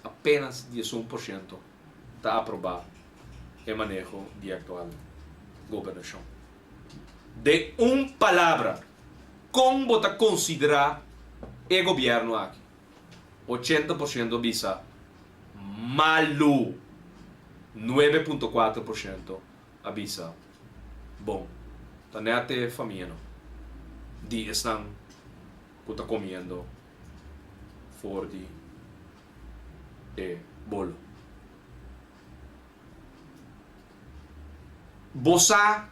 [SPEAKER 3] Apenas 11% está aprovar o manejo de atual governação. De uma palavra, como está considerar o governo aqui? 80% avisa malo. 9.4% avisa bom. Tá nete família de estão que está comendo fora de bolo. Bossa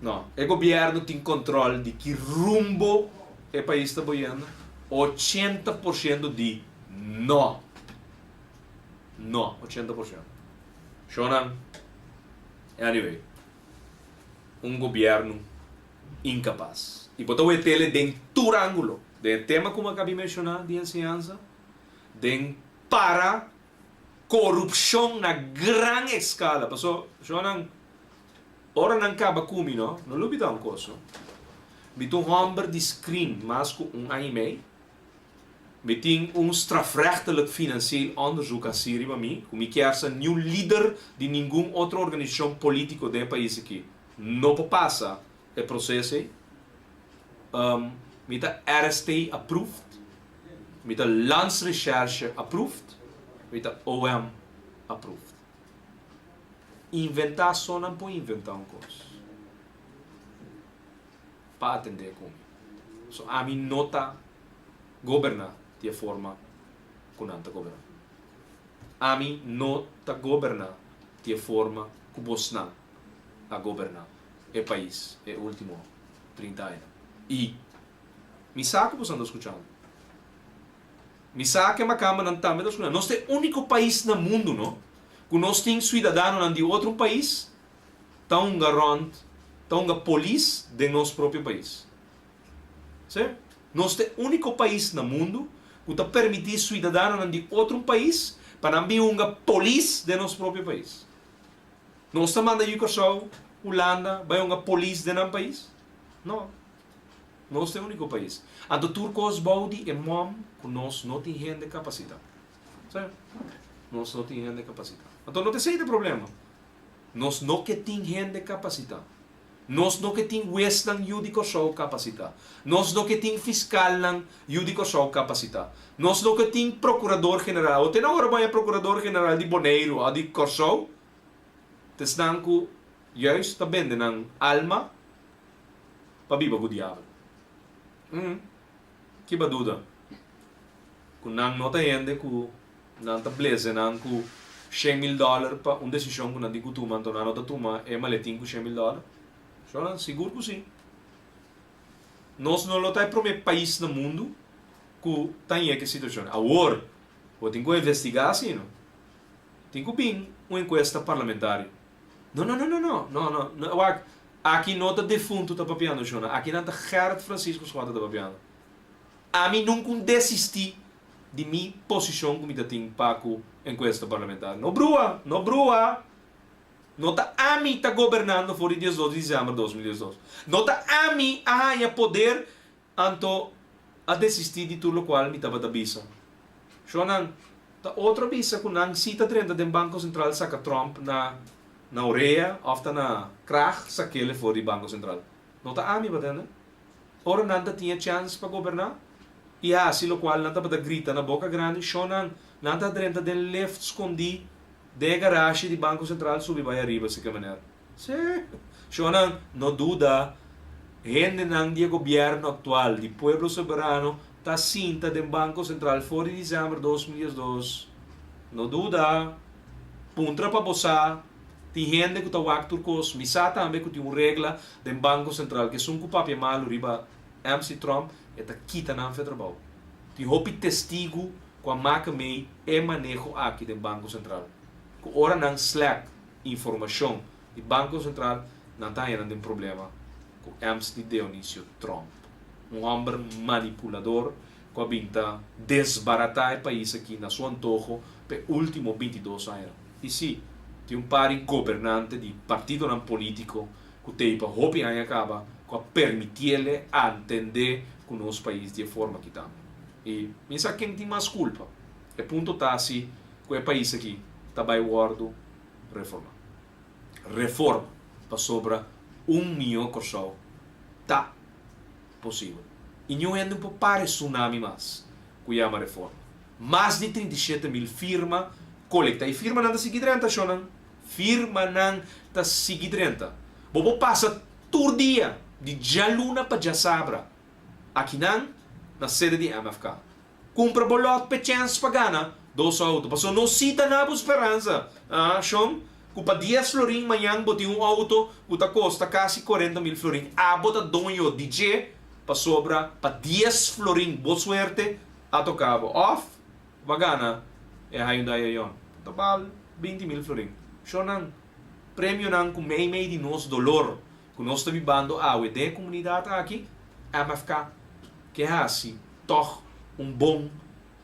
[SPEAKER 3] não, o governo tem controle de que rumbo o país está boiando. 80% de não. Não, 80%. Shonan, anyway, governo incapaz. E botou o tele dentro do ângulo, de tema como acabei de mencionar, de ensinança, de para corrupção na grande escala. Passou, Shonan, ora não acaba comigo, não lhe dá coisa. Bitum homem de screen, mas com ano e meio. We hebben strafrechtelijk financieel onderzoek aan Syrië bij mij. Ik heb een nieuw leider die ningún outra organização política do país aqui não passa o processo. Met de RST approved, met de Landsrecherche approved, met de OM approved. Inventar só não pode inventar coisa. Para atender como. So, a mim nota governar de forma que não está governando. A mim não está governar de forma que você não a governar o país é último 30 anos. E me sabe que você não está escutando. Me sabe que a Câmara não está escutando. Nós temos o único país no mundo, não? Que nós temos cidadãos de outro país, tão garante, tão polícia de nosso próprio país. Certo? Nós temos o único país no mundo que está permitindo cidadãos de outro país para não uma polícia de nosso próprio país. Nós estamos mandando a Holanda, vai uma polícia de nosso país? Não. Nós temos o único país. A do turcos baudi é mom que nós não temos gente capacitada. Certo? Nós não temos gente capacitada. Então não tem esse problema. Nós não temos gente capacitada. Nós não temos Western judico show capacitar. Nós não temos fiscal judico show capacitar. Nós não temos procurador general. Ou tem agora vai procurador general de Boneiro ou de Corsou. Tesnan que juist está vendendo alma para viva o diabo. Que baduda. Que não nota gente que não está blese não que $100,000 para uma decisão que não digo tu mas não nota toma é maletim com $100,000. Seguro que sim. Nós não lutamos para um país no mundo que tem essa situação. Agora, eu tenho que investigar assim, não? Tenho que vir uma encuesta parlamentar. Não. Aqui não está defunto está papiando, aqui não está Gerard Francisco Suárez está papiando. A mim nunca desisti de minha posição como eu tenho para a encuesta parlamentar. Não brua. Não está a mim está governando por 18 de dezembro de 2012. Não está a mim a ganhar poder anto a desistir de tudo o qual me estava da visa. Shonan, tá outra visa que não cita 30 do Banco Central saca Trump na orelha, ou na krach saquele fora do Banco Central. Não está a mim batendo. Ora não tinha chance para governar. E assim, lo qual, nanta para grita na boca grande, shonan, nanta dentro del left escondi, de garagem de Banco Central, subir vai arriba, se que maneira. Sim. Shonan, no duda, gente nang dia governo atual, de pueblo soberano, ta cinta del Banco Central, fora de dezembro de 2002. No duda, puntra para bossa, tem gente que está wak turcos, misa também que tem uma regra do Banco Central, que são com papel malo, riba MC Trump, e tá quita na federal. Tem hopi testigo com a marca mei e manejo aqui do Banco Central. Que ora não slack informação do Banco Central, não está ainda um problema com MC Dionísio Trump. Um homem manipulador, que vinta desbaratar o país aqui na sua antojo per último 22 anos. E sim, tem um par governante de partido não político que tem para hopi aí acaba com permitir-lhe entender que o nosso país de forma que estamos. E pensa quem tem mais culpa. É ponto tá assim que o país aqui está bem guardo reforma. Reforma para sobra 1 milhão de pessoas tá possível. E não é um para tsunami mais que chama reforma. Mais de 37 mil firmas coleta. E firma não está seguindo renta, Shonan. Firma não está seguindo renta. Bobo passa todo dia de Jaluna para Jasabra. Aqui não, na sede de MFK. Compra bolot para chance para gana. 2 autos. Passou não cita na esperança. Ah, Shon? Cupa 10 florin manhã boti um auto que custa quase 40 mil florin. Bota donho DJ para sobra para 10 florin. Boa suerte. Ato cabo. Off. Bagana. É Hyundai Ion. Total 20 mil florin. Shonan. Prêmio nan com meio de nosso dolor. Que nós estamos vivendo a de comunidade aqui. MFK. Que é assim. Toch um bom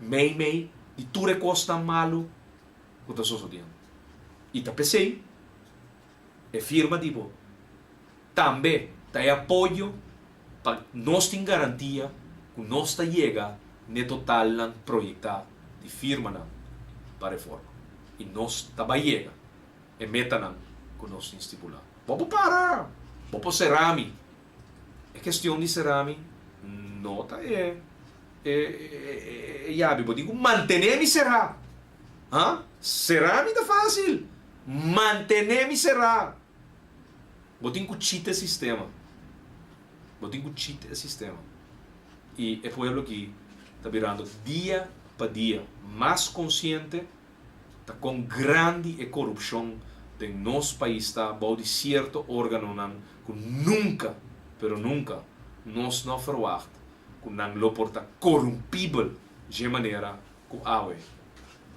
[SPEAKER 3] meio de tudo costa malo. Que está sucedendo. E tá pensei. É firma tipo. Também tem apoio para nós ter garantia que nós está chega no total nan projetar de firma nan para reforma. E nós também chega e meta nan que nós estipulamos. Vamos parar. Vamos cerami. É questão de cerami. Não tá eu digo manter-me será. Cerami tá fácil. Manter-me será. Botem que chita o sistema. Botem que chita o sistema. E o povo aqui está virando dia para dia mais consciente, está com grande corrupção de nosso país, está de certo órgão que nunca, pero nunca, nós não verwacht, que não lo porta corrompível de maneira que awe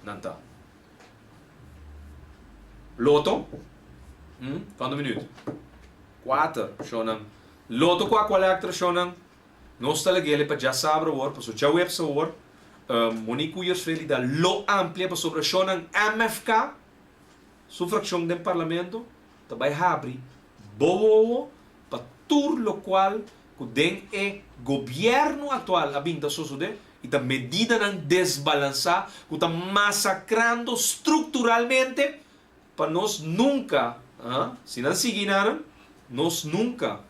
[SPEAKER 3] não está. Loto, quanto minuto? 4, shonan. Loto qual é a shonan? Nós está legal para já saber o para já web saber. Monico e os da lo amplia para sobre shonan MFK, sufração do parlamento, também abre bobo para tudo lo qual que den é governo atual a vinda suceder e tá medida não desbalançar, que está massacrando estruturalmente para nós nunca, se não seguirem, nós nunca,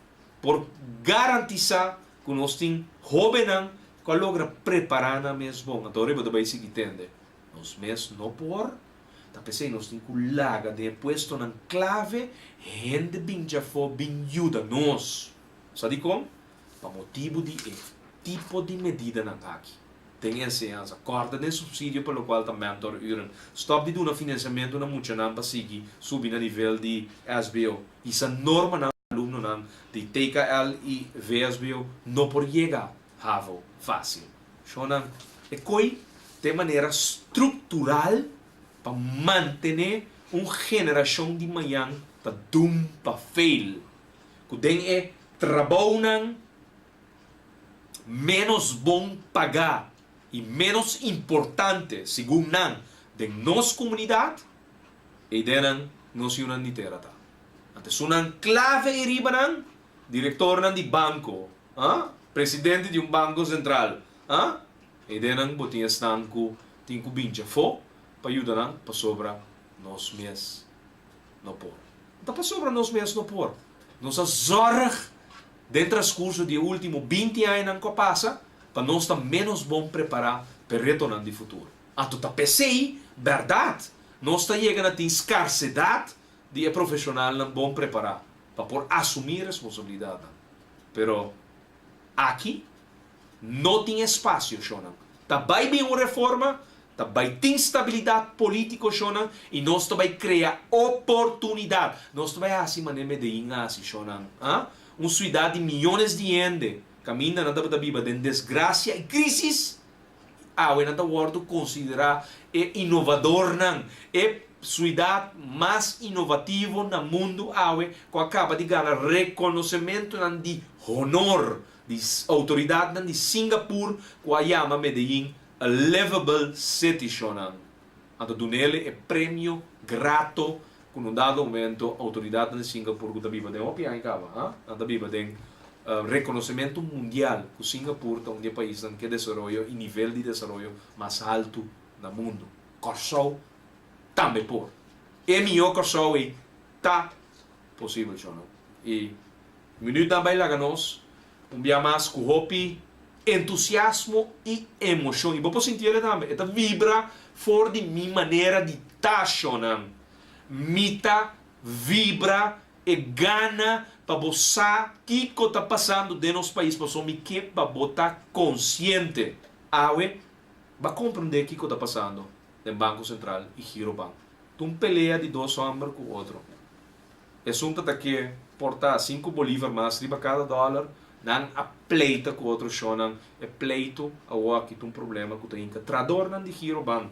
[SPEAKER 3] por garantizar que nós temos jovens que logra preparar na mesmo. Então, eu também se entende. Nós mesmos não por, tá pensei, nós temos que laga de puesto na clave, gente bem já foi bem ajuda nós. Sabe como? Para motivo de tipo de medida na aqui. Tem enseñança, corta de subsídio pelo qual também mentoruren. Stop de dar financiamento na muita não para seguir subir no nível de SBO. Isso é norma na aluno não de TKL e VSBO não por chegar havo fácil. Shonan é coi de maneira estrutural para manter uma geração de manhã para dum para fail. Que den é trabalham menos bom pagar e menos importante, segundo nan, de nossa comunidade, e denan nos yunan ni terata. Ante sunan clave e ribanan, diretor nan di banco, presidente de banco central, e denan botinha stanco, tinku bincha fo, pa yudanan, pa sobra nos mes no por. Então, pa sobra nos mes no por. Nossa zorg, dentro do transcurso de último 20 anos que passa, para nós estar menos bom preparar para retornar no futuro. A tu tá pensei, verdade, nós está chegando a ter escassidade de profissional não bom preparar para por assumir responsabilidade. Pero aqui não tem espaço, Shonan. Tá vai bem uma reforma, tá vai ter estabilidade política, Shonan, e nós vai criar oportunidade. Nós vai assim maneira Medellín assim, Shonan. Uma cidade de milhões de gente caminha na Biba de desgraça e crise. Eu não considerar inovador não. É cidade mais inovativa no mundo que acaba de ganhar reconhecimento de honor de autoridade de Singapura que chama Medellín a livable city. Então donele é prêmio grato com um dado momento a autoridade de Singapura que também tem opinião em cava, também tem reconhecimento mundial que Singapura é um país que desenvolve e nível de desenvolvimento mais alto no mundo. Corsou também por. É melhor Corsou e tá possível, e minuto também lá nós dia mais com hopi, entusiasmo e emoção. E vou sentir também, esta vibra for de minha maneira de estar, mita vibra e gana para você que está passando de nosso país, para você que para botar consciente, vai compreender o que está passando no Banco Central e Girobank. Tu pelea de dois homens com o outro. É assunto que porta 5 bolívares mais riba cada dólar, não a pleita com o outro shonan, é pleito a que tem um problema com o inca. Trador não de Girobank,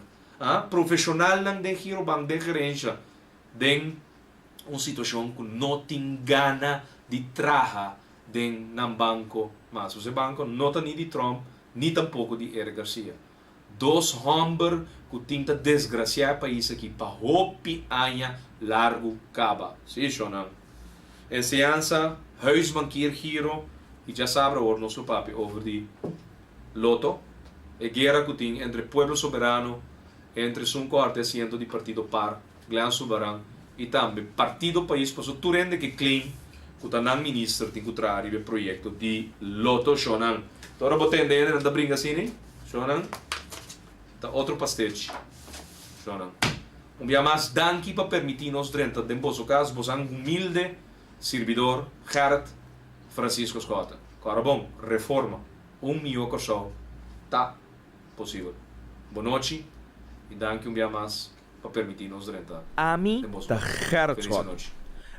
[SPEAKER 3] profissional não de Girobank, de gerência, tem uma situação que não tem gana de trabalhar dentro do banco, mas o banco não está nem de Trump, nem tampouco de Eric Garcia. Dois homens que tinta desgraciar país aqui para hopi aña largo caba. Sim, Shonan. Enseñanza, huisbankier giro, e já sabe o nosso papi over de loto, e guerra que tem entre pueblo soberano, entre 5% do partido par, Glan Soberano, e também partido país, para o turende que claim que o nan ministro tem que trazer o projeto de loto, Shonan. Agora vou entender, não brinca assim, Shonan? Tá outro pastete, Shonan. Dia mais danke para permitir-nos dentro de vosso caso, vos humilde servidor, Gerard Francisco Scott. Agora bom, reforma, milhão Corsou, tá possível. Boa noite e danke dia mais para permitir-nos dentro.
[SPEAKER 1] A mim, da Gerard Scott.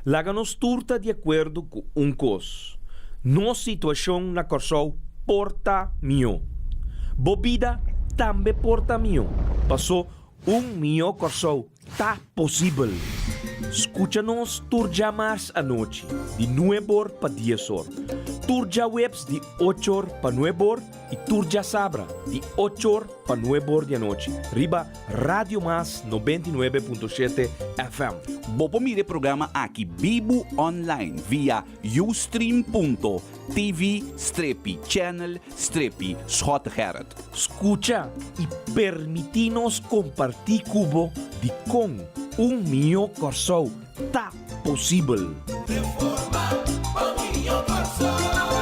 [SPEAKER 1] Láganos turta de acordo com coisa. Nossa situação na Corsou porta mio. Bobida também porta mio. Passou milhão Corsou. Tá possível. Escucha-nos turja mais à noite, de 9 para 10 horas. Turja webs de 8 horas para 9 horas e turja sabra de 8 horas para 9 horas da noite. Riba Radio Mas 99.7 FM.
[SPEAKER 2] Bopo mire programa aqui Bibo Online via ustream.tv/channel/Schotgerrit.
[SPEAKER 1] Escucha e permite-nos compartilhar cubo de com milhão Corsou. Tá possível.
[SPEAKER 4] Reforma, milhão Corsou.